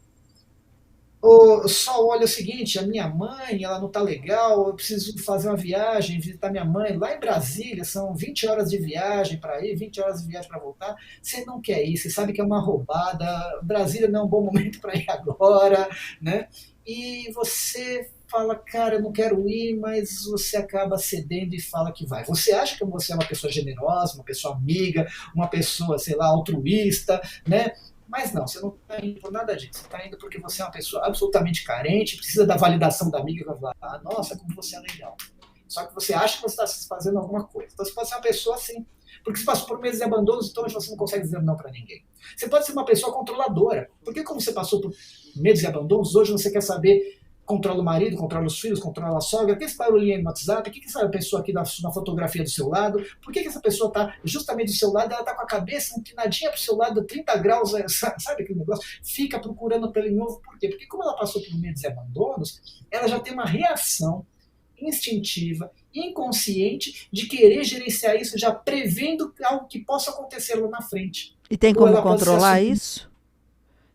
Ou só olha o seguinte, a minha mãe, ela não está legal, eu preciso fazer uma viagem, visitar minha mãe lá em Brasília, são 20 horas de viagem para ir, 20 horas de viagem para voltar. Você não quer ir, você sabe que é uma roubada, Brasília não é um bom momento para ir agora, né? E você fala, cara, eu não quero ir, mas você acaba cedendo e fala que vai. Você acha que você é uma pessoa generosa, uma pessoa amiga, uma pessoa, sei lá, altruísta, né? Mas não, você não está indo por nada disso. Você está indo porque você é uma pessoa absolutamente carente, precisa da validação da amiga que vai falar, ah, nossa, como você é legal. Só que você acha que você está fazendo alguma coisa. Então você pode ser uma pessoa assim, porque você passou por meses de abandono, então hoje você não consegue dizer não para ninguém. Você pode ser uma pessoa controladora, porque como você passou por meses de abandonos, hoje você quer saber, controla o marido, controla os filhos, controla a sogra, tem esse barulhinho aí no WhatsApp, o que essa pessoa aqui na fotografia do seu lado, por que essa pessoa está justamente do seu lado, ela está com a cabeça inclinadinha para o seu lado, 30 graus, sabe aquele negócio? Fica procurando pelo novo, por quê? Porque como ela passou por medos e abandonos, ela já tem uma reação instintiva, inconsciente, de querer gerenciar isso, já prevendo algo que possa acontecer lá na frente. E tem como controlar isso?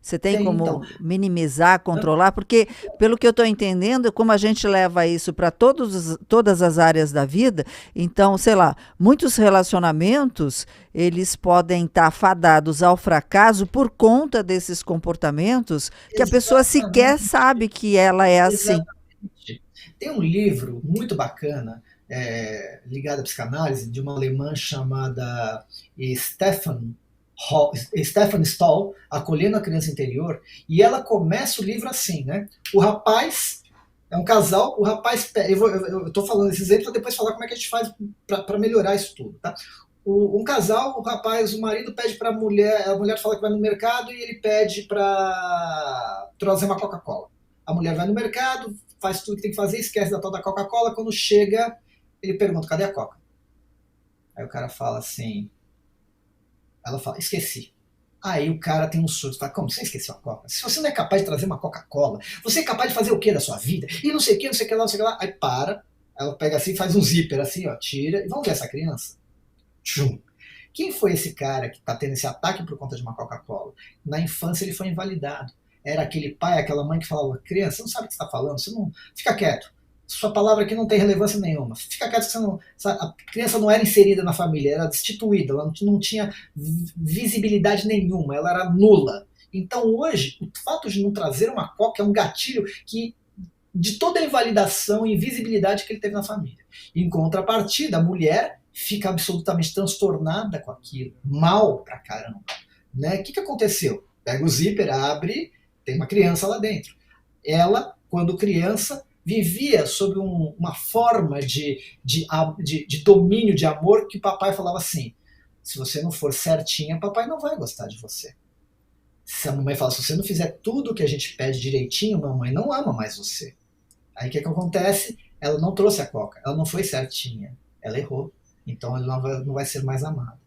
Você tem como então minimizar, controlar? Porque, pelo que eu estou entendendo, como a gente leva isso para todas as áreas da vida, então, sei lá, muitos relacionamentos, eles podem estar fadados ao fracasso por conta desses comportamentos que a pessoa sequer sabe que ela é assim. Exatamente. Tem um livro muito bacana, ligado à psicanálise, de uma alemã chamada Stefan Stoll, Acolhendo a Criança Interior, e ela começa o livro assim, né? O rapaz é um casal, o rapaz, eu tô falando esses exemplos para depois falar como é que a gente faz para melhorar isso tudo, tá? Um casal, o marido pede para a mulher fala que vai no mercado e ele pede para trazer uma Coca-Cola. A mulher vai no mercado, faz tudo que tem que fazer, esquece da tal da Coca-Cola, quando chega, ele pergunta, cadê a Coca? Aí o cara fala assim, ela fala, esqueci. Aí o cara tem um surto, fala, como você esqueceu a Coca? Se você não é capaz de trazer uma Coca-Cola, você é capaz de fazer o que da sua vida? E não sei o que, não sei o que lá, não sei o que lá. Aí para, ela pega assim, faz um zíper assim, ó, tira, e vamos ver essa criança? Tchum. Quem foi esse cara que está tendo esse ataque por conta de uma Coca-Cola? Na infância ele foi invalidado. Era aquele pai, aquela mãe que falava, criança, você não sabe o que você está falando, você não... Fica quieto. Sua palavra aqui não tem relevância nenhuma. Fica quieto que você não... A criança não era inserida na família, era destituída, ela não tinha visibilidade nenhuma, ela era nula. Então hoje, o fato de não trazer uma Coca é um gatilho de toda a invalidação e invisibilidade que ele teve na família. Em contrapartida, a mulher fica absolutamente transtornada com aquilo, mal pra caramba. Né? O que aconteceu? Pega o zíper, abre, tem uma criança lá dentro. Ela, quando criança, vivia sob uma forma de domínio, de amor, que o papai falava assim, se você não for certinha, papai não vai gostar de você. Se a mamãe fala, se você não fizer tudo o que a gente pede direitinho, mamãe não ama mais você. Aí o que acontece? Ela não trouxe a Coca, ela não foi certinha, ela errou. Então ela não vai ser mais amada.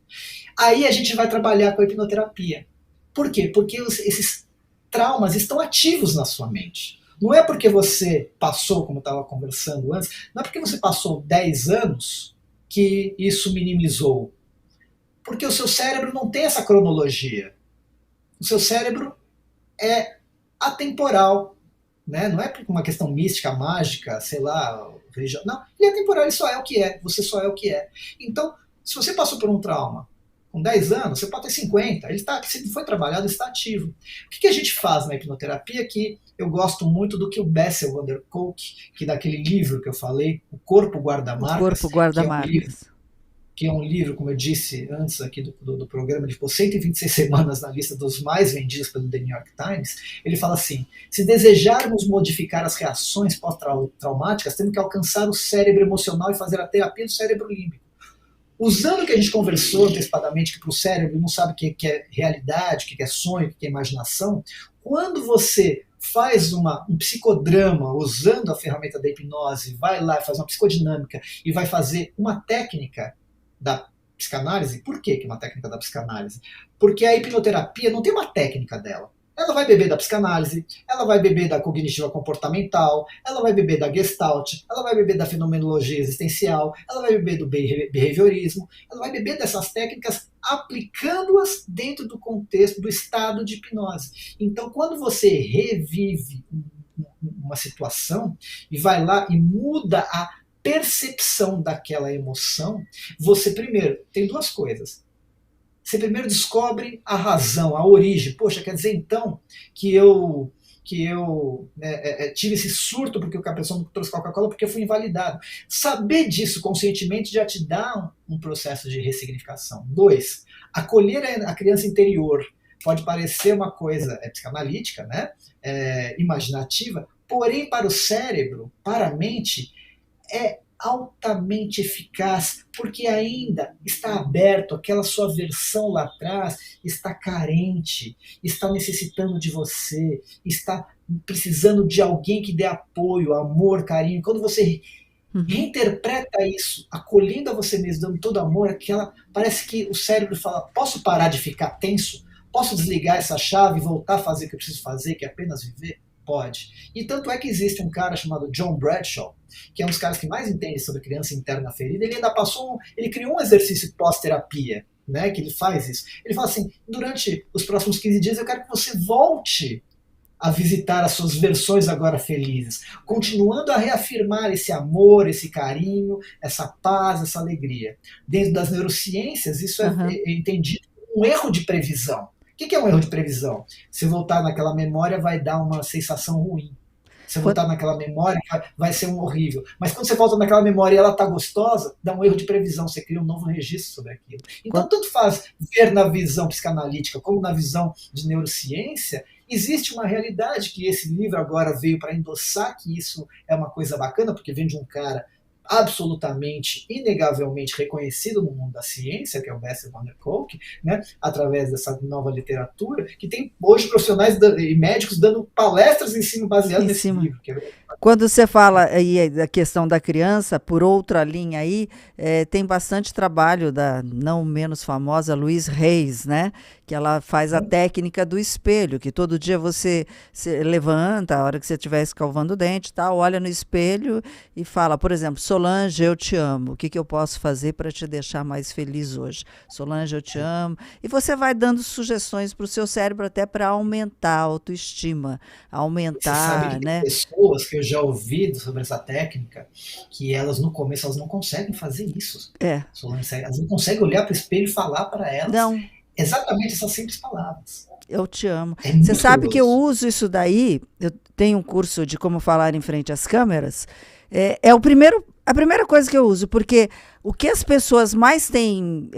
Aí a gente vai trabalhar com a hipnoterapia. Por quê? Porque esses traumas estão ativos na sua mente. Não é porque você passou, como eu estava conversando antes, não é porque você passou 10 anos que isso minimizou. Porque o seu cérebro não tem essa cronologia. O seu cérebro é atemporal. Né? Não é uma questão mística, mágica, sei lá, religião. Não, ele é temporal, ele só é o que é. Você só é o que é. Então, se você passou por um trauma, com 10 anos, você pode ter 50. Ele está, se foi trabalhado, está ativo. O que a gente faz na hipnoterapia? Que eu gosto muito do que o Bessel van der Kolk, que daquele livro que eu falei, O Corpo Guarda-Marcas, que é um livro, como eu disse antes aqui do programa, ele ficou 126 semanas na lista dos mais vendidos pelo The New York Times. Ele fala assim: se desejarmos modificar as reações pós-traumáticas, temos que alcançar o cérebro emocional e fazer a terapia do cérebro límbico. Usando o que a gente conversou antecipadamente, que para o cérebro não sabe o que é realidade, o que é sonho, o que é imaginação, quando você faz um psicodrama usando a ferramenta da hipnose, vai lá, faz uma psicodinâmica e vai fazer uma técnica da psicanálise. Por que uma técnica da psicanálise? Porque a hipnoterapia não tem uma técnica dela. Ela vai beber da psicanálise, ela vai beber da cognitiva comportamental, ela vai beber da Gestalt, ela vai beber da fenomenologia existencial, ela vai beber do behaviorismo, ela vai beber dessas técnicas aplicando-as dentro do contexto do estado de hipnose. Então, quando você revive uma situação e vai lá e muda a percepção daquela emoção, você primeiro tem duas coisas. Você primeiro descobre a razão, a origem. Poxa, quer dizer então que eu tive esse surto porque a pessoa não trouxe Coca-Cola porque eu fui invalidado. Saber disso conscientemente já te dá um processo de ressignificação. 2, acolher a criança interior. Pode parecer uma coisa psicanalítica, né? Imaginativa, porém para o cérebro, para a mente, é altamente eficaz, porque ainda está aberto, aquela sua versão lá atrás está carente, está necessitando de você, está precisando de alguém que dê apoio, amor, carinho. Quando você reinterpreta isso, acolhendo a você mesmo, dando todo amor, parece que o cérebro fala: posso parar de ficar tenso? Posso desligar essa chave e voltar a fazer o que eu preciso fazer, que é apenas viver? Pode. E tanto é que existe um cara chamado John Bradshaw, que é um dos caras que mais entende sobre criança interna ferida. Ele ainda ele criou um exercício pós-terapia, né, que ele faz isso. Ele fala assim: durante os próximos 15 dias eu quero que você volte a visitar as suas versões agora felizes, continuando a reafirmar esse amor, esse carinho, essa paz, essa alegria. Dentro das neurociências, isso é entendido como um erro de previsão. O que é um erro de previsão? Se voltar naquela memória vai dar uma sensação ruim. Se voltar naquela memória vai ser um horrível. Mas quando você volta naquela memória e ela está gostosa, dá um erro de previsão, você cria um novo registro sobre aquilo. Então, tanto faz ver na visão psicanalítica como na visão de neurociência, existe uma realidade que esse livro agora veio para endossar que isso é uma coisa bacana, porque vem de um cara absolutamente, inegavelmente reconhecido no mundo da ciência, que é o Bessel van der Kolk, né, através dessa nova literatura, que tem hoje profissionais e médicos dando palestras em cima baseadas nesse livro. Quando você fala aí da questão da criança, por outra linha aí, tem bastante trabalho da não menos famosa Louise Reis, né? Que ela faz a técnica do espelho, que todo dia você se levanta, a hora que você estiver escovando o dente, tá, olha no espelho e fala, por exemplo, Solange, eu te amo. O que eu posso fazer para te deixar mais feliz hoje? Solange, eu te amo. E você vai dando sugestões para o seu cérebro até para aumentar a autoestima, aumentar, você sabe que né? Tem pessoas que eu já ouvi sobre essa técnica que elas no começo elas não conseguem fazer isso. Solange, elas não conseguem olhar para o espelho e falar para elas. Não. Exatamente essas simples palavras. Eu te amo. Você sabe que eu uso isso daí, eu tenho um curso de como falar em frente às câmeras, a primeira coisa que eu uso, porque o que as pessoas mais têm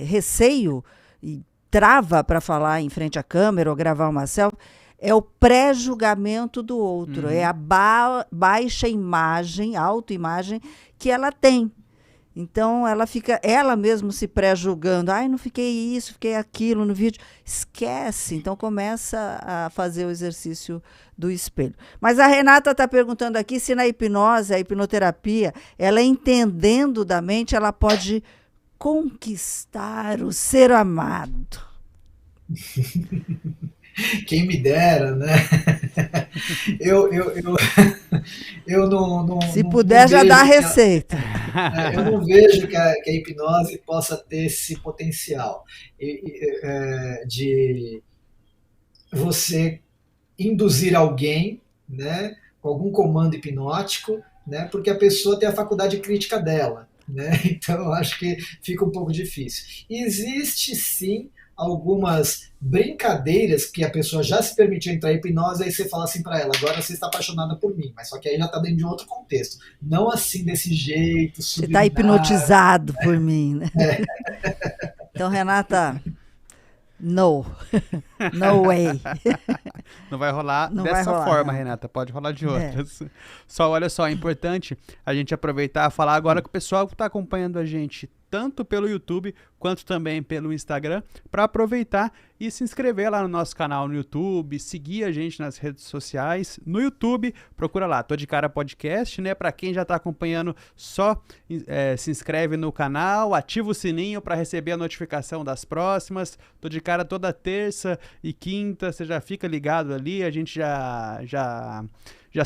receio e trava para falar em frente à câmera ou gravar uma selfie, é o pré-julgamento do outro, é a baixa imagem, autoimagem que ela tem. Então, ela mesma se pré-julgando. Ai, não fiquei isso, fiquei aquilo no vídeo. Esquece. Então, começa a fazer o exercício do espelho. Mas a Renata está perguntando aqui se na hipnose, a hipnoterapia, ela entendendo da mente, ela pode conquistar o ser amado. Quem me dera, né? Eu não. Se puder, não já dá a receita. Eu não vejo que a hipnose possa ter esse potencial de você induzir alguém, né, com algum comando hipnótico, né, porque a pessoa tem a faculdade crítica dela. né? Então, eu acho que fica um pouco difícil. Existe, sim, algumas brincadeiras que a pessoa já se permitiu entrar em hipnose, aí você fala assim para ela, agora você está apaixonada por mim, mas só que aí já está dentro de outro contexto. Não assim, desse jeito, Você está subliminar. hipnotizado por mim, né? Então, Renata, no. No way. Não vai rolar Não dessa vai rolar, forma, não. Renata. Pode rolar de outras. Só, olha só, é importante a gente aproveitar e falar agora que o pessoal que está acompanhando a gente, tanto pelo YouTube quanto também pelo Instagram, para aproveitar e se inscrever lá no nosso canal no YouTube, seguir a gente nas redes sociais. No YouTube, procura lá, Tô de Cara Podcast, né? Para quem já está acompanhando, só se inscreve no canal, ativa o sininho para receber a notificação das próximas. Tô de Cara toda terça e quinta, você já fica ligado ali, a gente já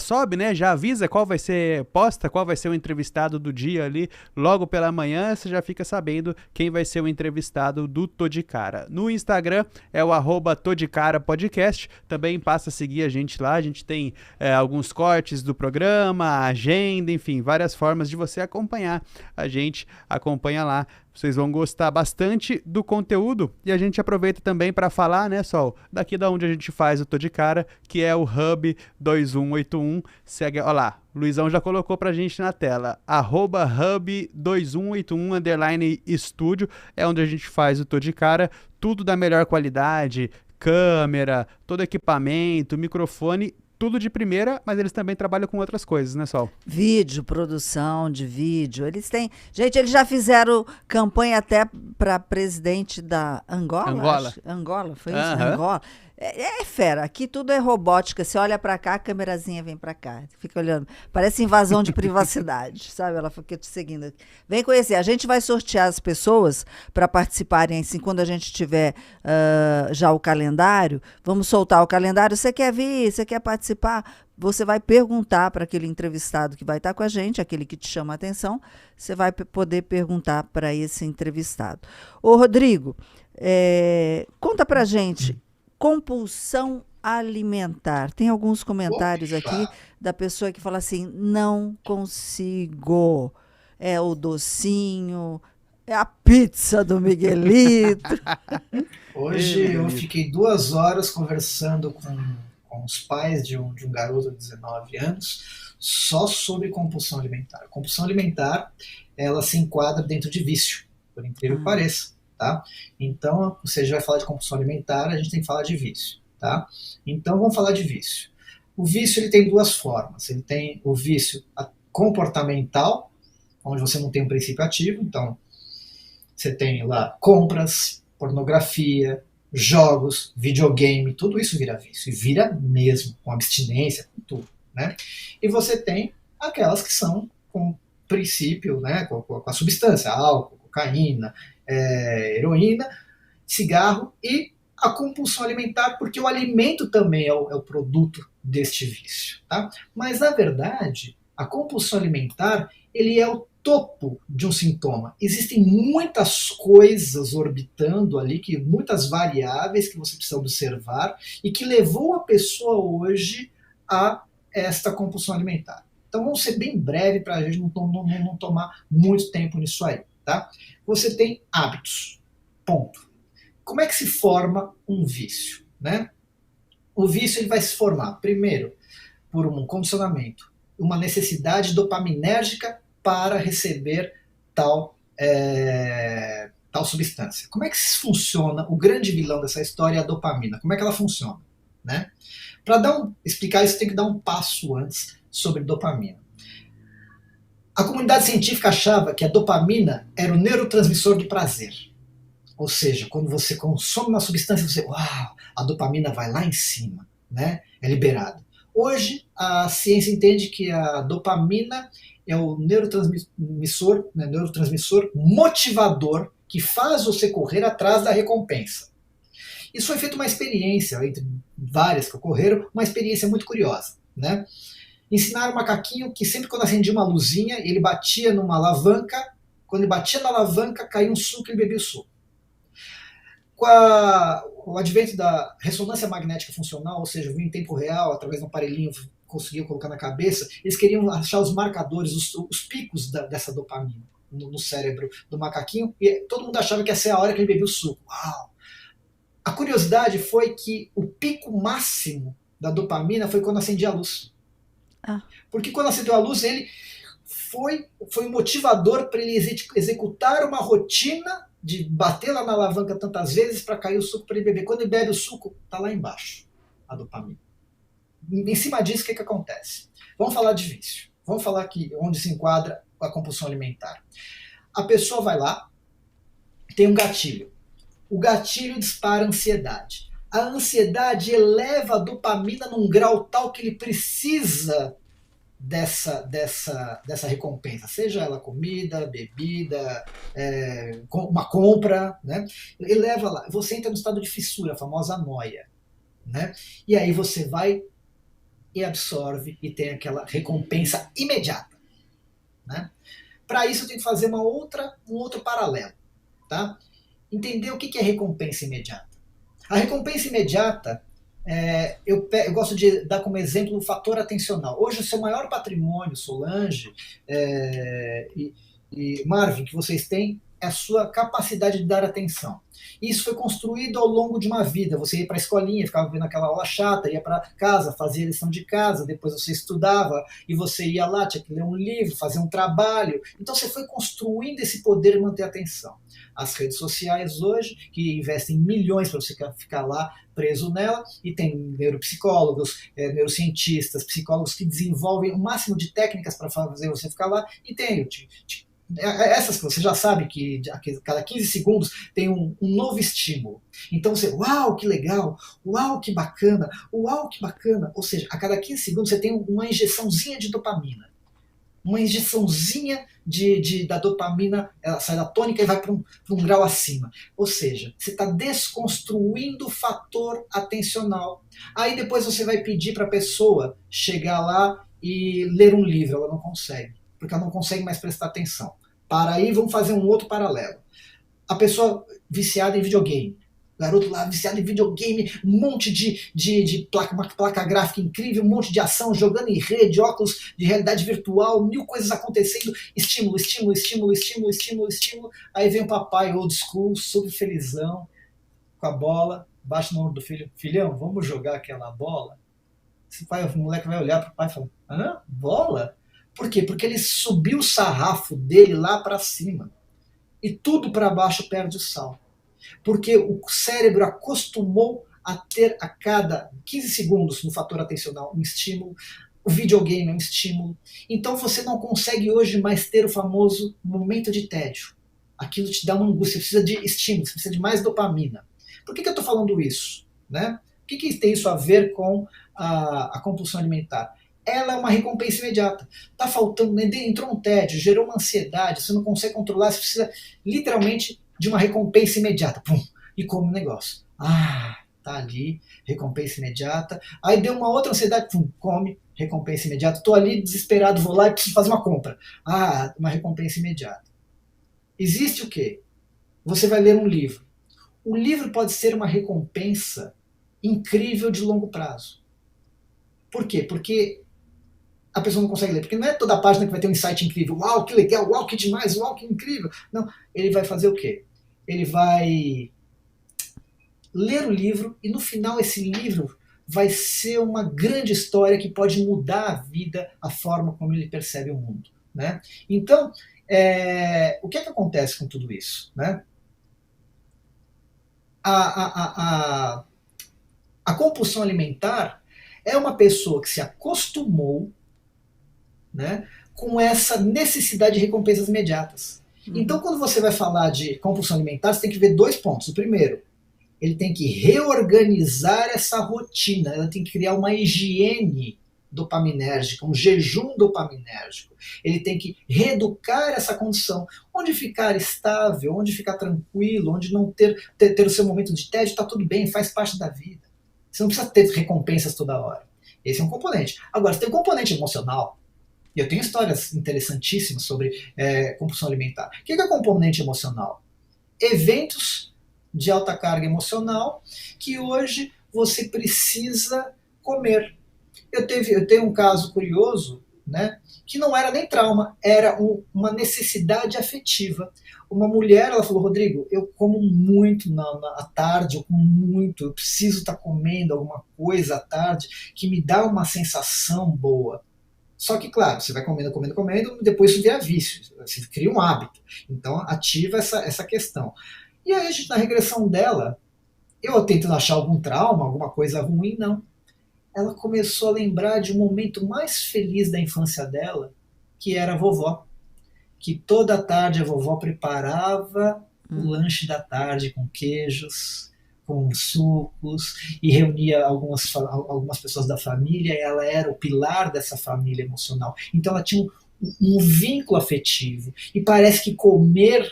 sobe, né? Já avisa qual vai ser, posta qual vai ser o entrevistado do dia ali, logo pela manhã, você já fica sabendo quem vai ser o entrevistado do Tô de Cara. No Instagram é o @ToDeCaraPodcast, também passa a seguir a gente lá, a gente tem alguns cortes do programa, a agenda, enfim, várias formas de você acompanhar a gente, acompanha lá. Vocês vão gostar bastante do conteúdo e a gente aproveita também para falar, né, Sol, daqui da onde a gente faz o Tô de Cara, que é o Hub 2181. Segue, olha lá, o Luizão já colocou pra gente na tela, @Hub 2181_estúdio, é onde a gente faz o Tô de Cara, tudo da melhor qualidade, câmera, todo equipamento, microfone, tudo de primeira, mas eles também trabalham com outras coisas, né, Sol? Vídeo, produção de vídeo. Eles têm. Gente, eles já fizeram campanha até para presidente da Angola. Angola. Angola, foi isso? Aham. Angola. É fera. Aqui tudo é robótica. Você olha para cá, a câmerazinha vem para cá. Fica olhando. Parece invasão de privacidade, sabe? Ela fica te seguindo aqui. Vem conhecer. A gente vai sortear as pessoas para participarem, assim, quando a gente tiver já o calendário. Vamos soltar o calendário. Você quer vir? Você quer participar? Você vai perguntar para aquele entrevistado que vai estar com a gente, aquele que te chama a atenção, você vai poder perguntar para esse entrevistado. Ô, Rodrigo, conta pra gente, compulsão alimentar. Tem alguns comentários aqui da pessoa que fala assim, não consigo, é o docinho, é a pizza do Miguelito. Hoje eu fiquei 2 horas conversando com os pais de um garoto de 19 anos só sobre compulsão alimentar. Compulsão alimentar, ela se enquadra dentro de vício, por incrível que pareça, tá? Então, você já vai falar de compulsão alimentar, a gente tem que falar de vício, tá? Então, vamos falar de vício. O vício, ele tem 2 formas. Ele tem o vício comportamental, onde você não tem um princípio ativo, então você tem lá compras, pornografia, jogos, videogame, tudo isso vira vício. E vira mesmo, com abstinência, com tudo, né? E você tem aquelas que são com princípio, né, com a substância, álcool, cocaína, heroína, cigarro e a compulsão alimentar, porque o alimento também é o produto deste vício, tá? Mas, na verdade, a compulsão alimentar, ele é o topo de um sintoma. Existem muitas coisas orbitando ali, muitas variáveis que você precisa observar e que levou a pessoa hoje a esta compulsão alimentar. Então vamos ser bem breve para a gente não tomar muito tempo nisso aí, tá? Você tem hábitos, ponto. Como é que se forma um vício, né? O vício ele vai se formar, primeiro, por um condicionamento, uma necessidade dopaminérgica para receber tal substância. Como é que funciona? O grande vilão dessa história é a dopamina. Como é que ela funciona? Né? Para explicar isso, tem que dar um passo antes sobre dopamina. A comunidade científica achava que a dopamina era o neurotransmissor do prazer. Ou seja, quando você consome uma substância, a dopamina vai lá em cima, né? É liberada. Hoje, a ciência entende que a dopamina é o neurotransmissor motivador que faz você correr atrás da recompensa. Isso foi feita uma experiência, entre várias que ocorreram, uma experiência muito curiosa, né? Ensinaram o macaquinho que sempre quando acendia uma luzinha, ele batia numa alavanca, quando ele batia na alavanca, caía um suco e ele bebia o suco. Com o advento da ressonância magnética funcional, ou seja, em tempo real, através de um aparelhinho, conseguiam colocar na cabeça, eles queriam achar os marcadores, os picos dessa dopamina, no cérebro do macaquinho, e todo mundo achava que ia ser a hora que ele bebia o suco. Uau! A curiosidade foi que o pico máximo da dopamina foi quando acendia a luz. Porque quando acendeu a luz, ele foi um motivador para ele executar uma rotina de bater lá na alavanca tantas vezes para cair o suco para ele beber. Quando ele bebe o suco, está lá embaixo a dopamina. Em cima disso, o que acontece? Vamos falar de vício. Vamos falar aqui onde se enquadra a compulsão alimentar. A pessoa vai lá, tem um gatilho. O gatilho dispara a ansiedade. A ansiedade eleva a dopamina num grau tal que ele precisa dessa recompensa, seja ela comida, bebida, uma compra, né? Ele leva lá. Você entra no estado de fissura, a famosa noia, né? E aí você vai e absorve e tem aquela recompensa imediata, né? Para isso eu tenho que fazer um outro paralelo, tá? Entender o que é recompensa imediata. A recompensa imediata, eu gosto de dar como exemplo o fator atencional. Hoje o seu maior patrimônio, Solange e Marvin, que vocês têm, é a sua capacidade de dar atenção. Isso foi construído ao longo de uma vida. Você ia para a escolinha, ficava vendo aquela aula chata, ia para casa, fazia lição de casa, depois você estudava e você ia lá, tinha que ler um livro, fazer um trabalho. Então você foi construindo esse poder de manter a atenção. As redes sociais hoje, que investem milhões para você ficar lá preso nela, e tem neuropsicólogos, neurocientistas, psicólogos que desenvolvem o máximo de técnicas para fazer você ficar lá, e tem essas que você já sabe que a cada 15 segundos tem um novo estímulo. Então você, uau, que legal, uau, que bacana, uau, que bacana. Ou seja, a cada 15 segundos você tem uma injeçãozinha de dopamina. Uma injeçãozinha da dopamina, ela sai da tônica e vai para um grau acima. Ou seja, você está desconstruindo o fator atencional. Aí depois você vai pedir para a pessoa chegar lá e ler um livro. Ela não consegue, porque ela não consegue mais prestar atenção. Para aí, vamos fazer um outro paralelo. A pessoa viciada em videogame. Garoto lá viciado em videogame, um monte de placa, uma placa gráfica incrível, um monte de ação, jogando em rede, óculos de realidade virtual, 1000 coisas acontecendo, estímulo, estímulo, estímulo, estímulo, estímulo, estímulo. Aí vem o papai old school, super felizão, com a bola, bate no ombro do filho, filhão, vamos jogar aquela bola? O moleque vai olhar pro pai e falar, hã? Bola? Por quê? Porque ele subiu o sarrafo dele lá para cima. E tudo para baixo perde o sal. Porque o cérebro acostumou a ter a cada 15 segundos no fator atencional um estímulo, o videogame é um estímulo. Então você não consegue hoje mais ter o famoso momento de tédio. Aquilo te dá uma angústia, você precisa de estímulo, você precisa de mais dopamina. Por que eu estou falando isso? Né? O que tem isso a ver com a compulsão alimentar? Ela é uma recompensa imediata. Tá faltando, entrou um tédio, gerou uma ansiedade, você não consegue controlar, você precisa literalmente de uma recompensa imediata. Pum, e come o negócio. Tá ali, recompensa imediata. Aí deu uma outra ansiedade, pum, come, recompensa imediata. Tô ali desesperado, vou lá e preciso fazer uma compra. Uma recompensa imediata. Existe o quê? Você vai ler um livro. O livro pode ser uma recompensa incrível de longo prazo. Por quê? Porque a pessoa não consegue ler. Porque não é toda a página que vai ter um insight incrível. Uau, que legal, uau, que demais, uau, que incrível. Não, ele vai fazer o quê? Ele vai ler o livro e no final esse livro vai ser uma grande história que pode mudar a vida, a forma como ele percebe o mundo. Né? Então, o que acontece com tudo isso? Né? A compulsão alimentar é uma pessoa que se acostumou, né, com essa necessidade de recompensas imediatas. Então, quando você vai falar de compulsão alimentar, você tem que ver 2 pontos. O primeiro, ele tem que reorganizar essa rotina, ele tem que criar uma higiene dopaminérgica, um jejum dopaminérgico. Ele tem que reeducar essa condição, onde ficar estável, onde ficar tranquilo, onde não ter o seu momento de tédio, está tudo bem, faz parte da vida. Você não precisa ter recompensas toda hora. Esse é um componente. Agora, você tem um componente emocional. E eu tenho histórias interessantíssimas sobre compulsão alimentar. O que é componente emocional? Eventos de alta carga emocional que hoje você precisa comer. Eu tenho um caso curioso né, que não era nem trauma, era uma necessidade afetiva. Uma mulher, ela falou, Rodrigo, eu como muito à tarde, eu como muito, eu preciso estar comendo alguma coisa à tarde que me dá uma sensação boa. Só que, claro, você vai comendo, comendo, comendo, depois isso vira vício, você cria um hábito. Então, ativa essa questão. E aí, na regressão dela, eu tentando achar algum trauma, alguma coisa ruim, não. Ela começou a lembrar de um momento mais feliz da infância dela, que era a vovó. Que toda tarde a vovó preparava o lanche da tarde com queijos, com sucos, e reunia algumas pessoas da família, e ela era o pilar dessa família emocional. Então ela tinha um vínculo afetivo. E parece que comer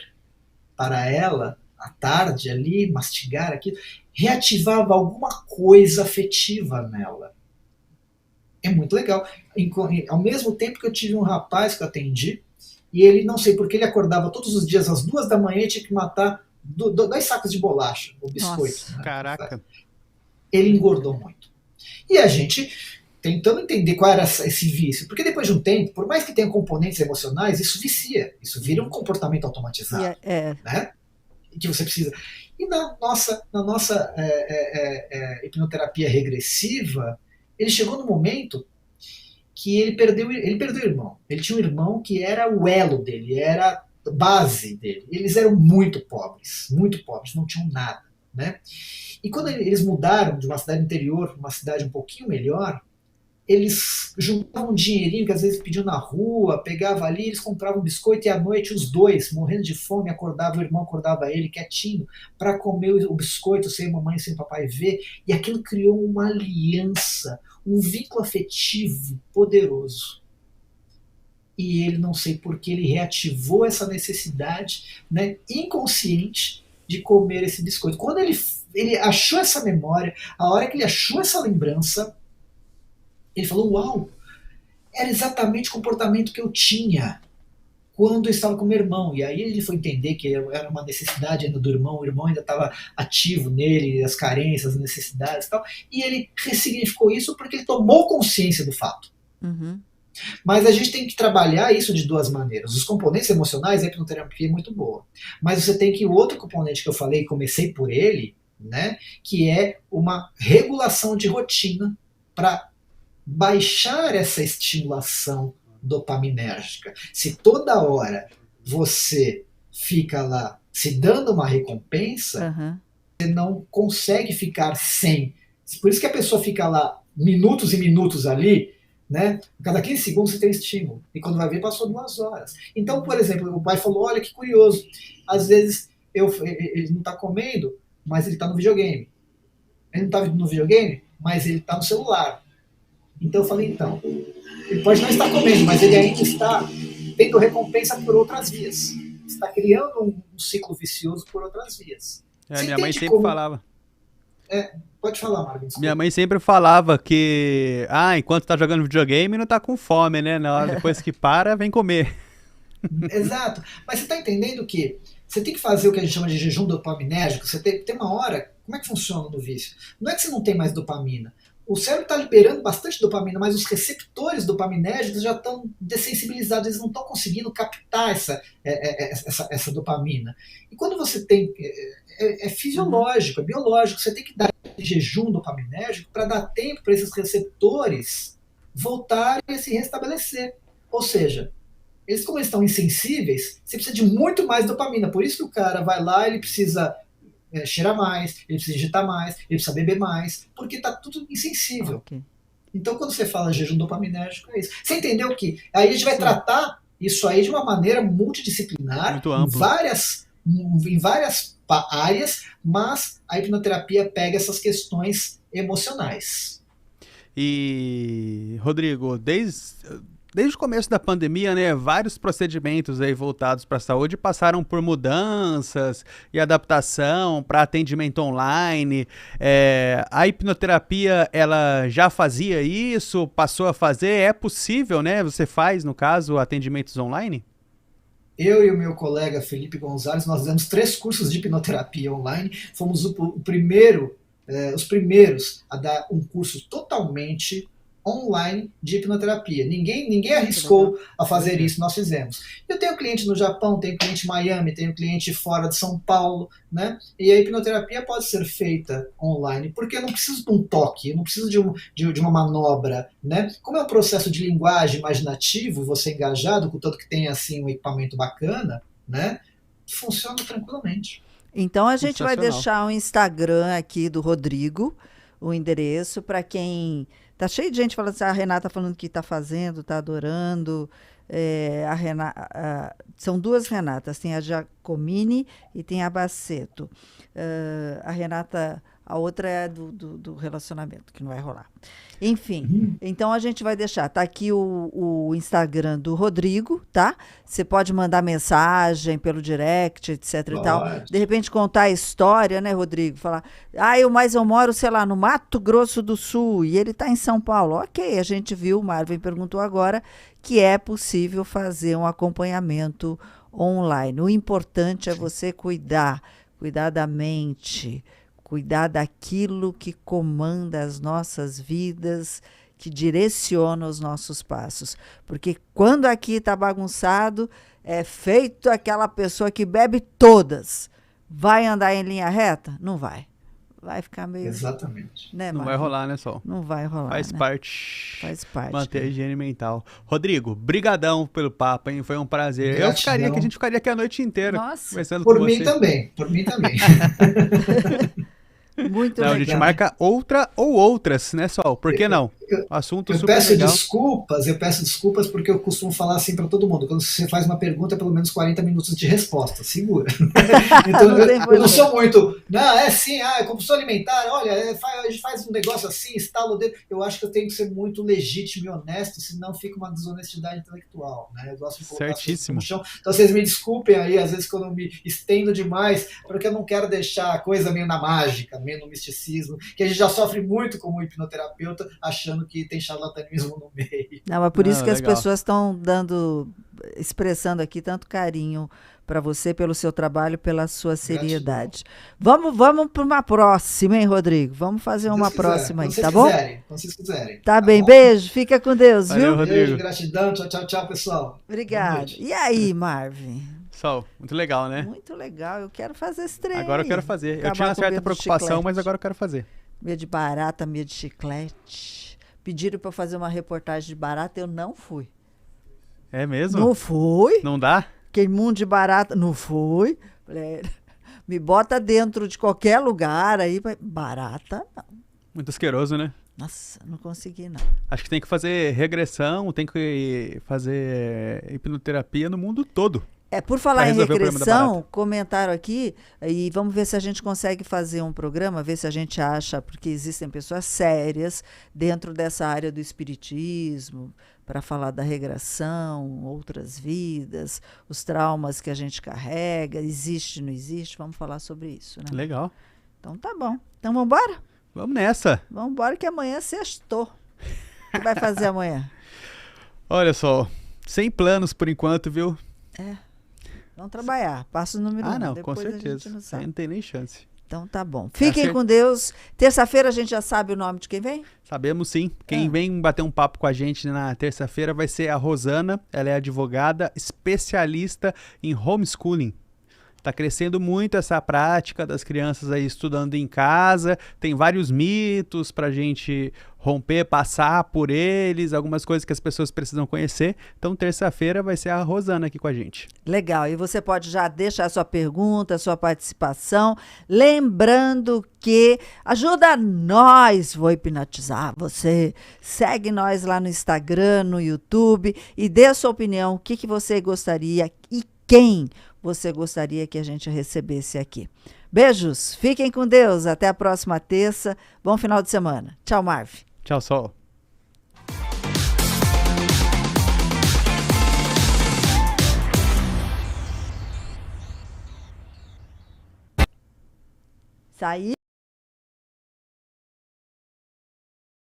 para ela, à tarde ali, mastigar aquilo, reativava alguma coisa afetiva nela. É muito legal. Ao mesmo tempo que eu tive um rapaz que eu atendi, e ele, não sei porque, ele acordava todos os dias às 2 da manhã e tinha que matar 2 sacos de bolacha, ou biscoito. Nossa, né? Caraca. Ele engordou muito. E a gente tentando entender qual era esse vício, porque depois de um tempo, por mais que tenha componentes emocionais, isso vicia, isso vira um comportamento automatizado, né? Que você precisa. E na nossa hipnoterapia regressiva, ele chegou no momento que ele perdeu o irmão. Ele tinha um irmão que era o elo dele, era a base dele. Eles eram muito pobres, não tinham nada, né? E quando eles mudaram de uma cidade interior para uma cidade um pouquinho melhor, eles juntavam um dinheirinho que às vezes pediam na rua, pegava ali, eles compravam biscoito e à noite os dois, morrendo de fome, o irmão acordava ele quietinho para comer o biscoito sem mamãe, sem papai ver, e aquilo criou uma aliança, um vínculo afetivo poderoso. E ele, não sei por que, ele reativou essa necessidade, né, inconsciente de comer esse biscoito. Quando ele achou essa memória, a hora que ele achou essa lembrança, ele falou, uau, era exatamente o comportamento que eu tinha quando eu estava com meu irmão. E aí ele foi entender que era uma necessidade ainda do irmão, o irmão ainda estava ativo nele, as carências, as necessidades e tal. E ele ressignificou isso porque ele tomou consciência do fato. Uhum. Mas a gente tem que trabalhar isso de duas maneiras. Os componentes emocionais, a hipnoterapia é muito boa. Mas você tem que, o outro componente que eu falei, comecei por ele, né, que é uma regulação de rotina para baixar essa estimulação dopaminérgica. Se toda hora você fica lá se dando uma recompensa, você não consegue ficar sem. Por isso que a pessoa fica lá minutos e minutos ali, né? Cada 15 segundos você tem estímulo. E quando vai ver, passou 2 horas. Então, por exemplo, o pai falou, olha que curioso, às vezes ele não está comendo, mas ele está no videogame. Ele não está no videogame, mas ele está no celular. Então eu falei, então, ele pode não estar comendo, mas ele ainda está tendo recompensa por outras vias. Está criando um ciclo vicioso por outras vias. Minha mãe sempre falava. Pode falar, Marvin. Minha mãe sempre falava que, enquanto tá jogando videogame, não tá com fome, né? Na hora, depois que para, vem comer. Exato. Mas você está entendendo que você tem que fazer o que a gente chama de jejum dopaminérgico. Você tem uma hora. Como é que funciona no vício? Não é que você não tem mais dopamina. O cérebro está liberando bastante dopamina, mas os receptores dopaminérgicos já estão dessensibilizados, eles não estão conseguindo captar essa dopamina. E quando você tem. É fisiológico, é biológico, você tem que dar jejum dopaminérgico para dar tempo para esses receptores voltarem a se restabelecer. Ou seja, eles, como eles estão insensíveis, você precisa de muito mais dopamina. Por isso que o cara vai lá, ele precisa cheirar mais, ele precisa digitar mais, ele precisa beber mais, porque está tudo insensível. Okay. Então, quando você fala jejum dopaminérgico, é isso. Você entendeu que aí a gente vai tratar isso aí de uma maneira multidisciplinar, em várias áreas, mas a hipnoterapia pega essas questões emocionais. E, Rodrigo, desde o começo da pandemia, né, vários procedimentos aí voltados para a saúde passaram por mudanças e adaptação para atendimento online. A hipnoterapia, ela já fazia isso, passou a fazer? É possível, né? Você faz, no caso, atendimentos online? Eu e o meu colega Felipe Gonzalez, nós demos 3 cursos de hipnoterapia online. Fomos os primeiros a dar um curso totalmente online de hipnoterapia. Ninguém arriscou a fazer isso, nós fizemos. Eu tenho cliente no Japão, tenho cliente em Miami, tenho cliente fora de São Paulo, né? E a hipnoterapia pode ser feita online, porque eu não preciso de um toque, eu não preciso de uma manobra, né? Como é um processo de linguagem imaginativo, você engajado, contanto que tenha assim um equipamento bacana, né? Funciona tranquilamente. Então a gente vai deixar o Instagram aqui do Rodrigo, o endereço, para quem... Tá cheio de gente falando assim, a Renata falando que está fazendo, está adorando. São duas Renatas, tem a Giacomini e tem a Baceto. A Renata, a outra é do relacionamento, que não vai rolar. Enfim, então a gente vai deixar. Tá aqui o Instagram do Rodrigo, tá? Você pode mandar mensagem pelo direct, etc e tal. De repente contar a história, né, Rodrigo? Falar, mas eu moro, sei lá, no Mato Grosso do Sul e ele tá em São Paulo. Ok, a gente viu, o Marvin perguntou agora, que é possível fazer um acompanhamento online. O importante é você cuidar da mente, cuidar daquilo que comanda as nossas vidas, que direciona os nossos passos. Porque quando aqui está bagunçado, é feito aquela pessoa que bebe todas. Vai andar em linha reta? Não vai. Vai ficar meio... Exatamente. Né, não vai rolar, né, Sol? Não vai rolar, Faz né? Faz parte. Manter a higiene mental. Rodrigo, brigadão pelo papo, hein? Foi um prazer. Gratidão. A gente ficaria aqui a noite inteira. Nossa. Conversando Por com mim você. também, por mim também. Muito legal. A gente marca outra ou outras, né, Sol? Por que não? Assunto super legal. Eu peço desculpas porque eu costumo falar assim para todo mundo. Quando você faz uma pergunta, é pelo menos 40 minutos de resposta. Segura. Então, eu não sou muito... Não, é assim, é compulsão alimentar, olha, a gente faz um negócio assim, estala o dedo. Eu acho que eu tenho que ser muito legítimo e honesto, senão fica uma desonestidade intelectual, né? Eu gosto de colocar as coisas no chão. Então, vocês me desculpem aí, às vezes, quando eu me estendo demais, porque eu não quero deixar a coisa meio na mágica, meio no misticismo, que a gente já sofre muito como hipnoterapeuta, achando que tem charlatanismo no meio. Não, é por isso que as pessoas estão expressando aqui tanto carinho para você, pelo seu trabalho, pela sua seriedade. Vamos para uma próxima, hein, Rodrigo? Vamos fazer uma próxima aí, tá bom? Quando vocês quiserem. Tá bem, beijo, fica com Deus, valeu, viu? Rodrigo. Beijo, gratidão, tchau, pessoal. Obrigado. E aí, Marvin? Sol, muito legal, né? Muito legal, eu quero fazer esse trem. Agora eu quero fazer. Eu tinha uma certa preocupação, mas agora eu quero fazer. Medo de barata, medo de chiclete. Pediram para eu fazer uma reportagem de barata, eu não fui. É mesmo? Não fui. Não dá? Aquele mundo de barata, não fui. Me bota dentro de qualquer lugar aí. Barata, não. Muito asqueroso, né? Nossa, não consegui, não. Acho que tem que fazer regressão, tem que fazer hipnoterapia no mundo todo. Por falar em regressão, comentaram aqui, e vamos ver se a gente consegue fazer um programa, ver se a gente acha, porque existem pessoas sérias dentro dessa área do espiritismo, para falar da regressão, outras vidas, os traumas que a gente carrega, existe, não existe, vamos falar sobre isso, né? Legal. Então tá bom. Então vamos embora? Vamos nessa. Vamos embora que amanhã é sextou. O que vai fazer amanhã? Olha só, sem planos por enquanto, viu? Vamos trabalhar. Passa o número 1. Não, depois com certeza. A gente não sabe. Aí não tem nem chance. Então tá bom. Fiquem com Deus. Terça-feira a gente já sabe o nome de quem vem? Sabemos sim. Quem vem bater um papo com a gente na terça-feira vai ser a Rosana. Ela é advogada, especialista em homeschooling. Está crescendo muito essa prática das crianças aí estudando em casa. Tem vários mitos para a gente romper, passar por eles, algumas coisas que as pessoas precisam conhecer. Então, terça-feira vai ser a Rosana aqui com a gente. Legal. E você pode já deixar a sua pergunta, a sua participação. Lembrando que ajuda nós, vou hipnotizar você. Segue nós lá no Instagram, no YouTube e dê a sua opinião. O que você gostaria e quem você gostaria que a gente recebesse aqui. Beijos, fiquem com Deus, até a próxima terça, bom final de semana. Tchau, Marvin. Tchau, Sol. Saí.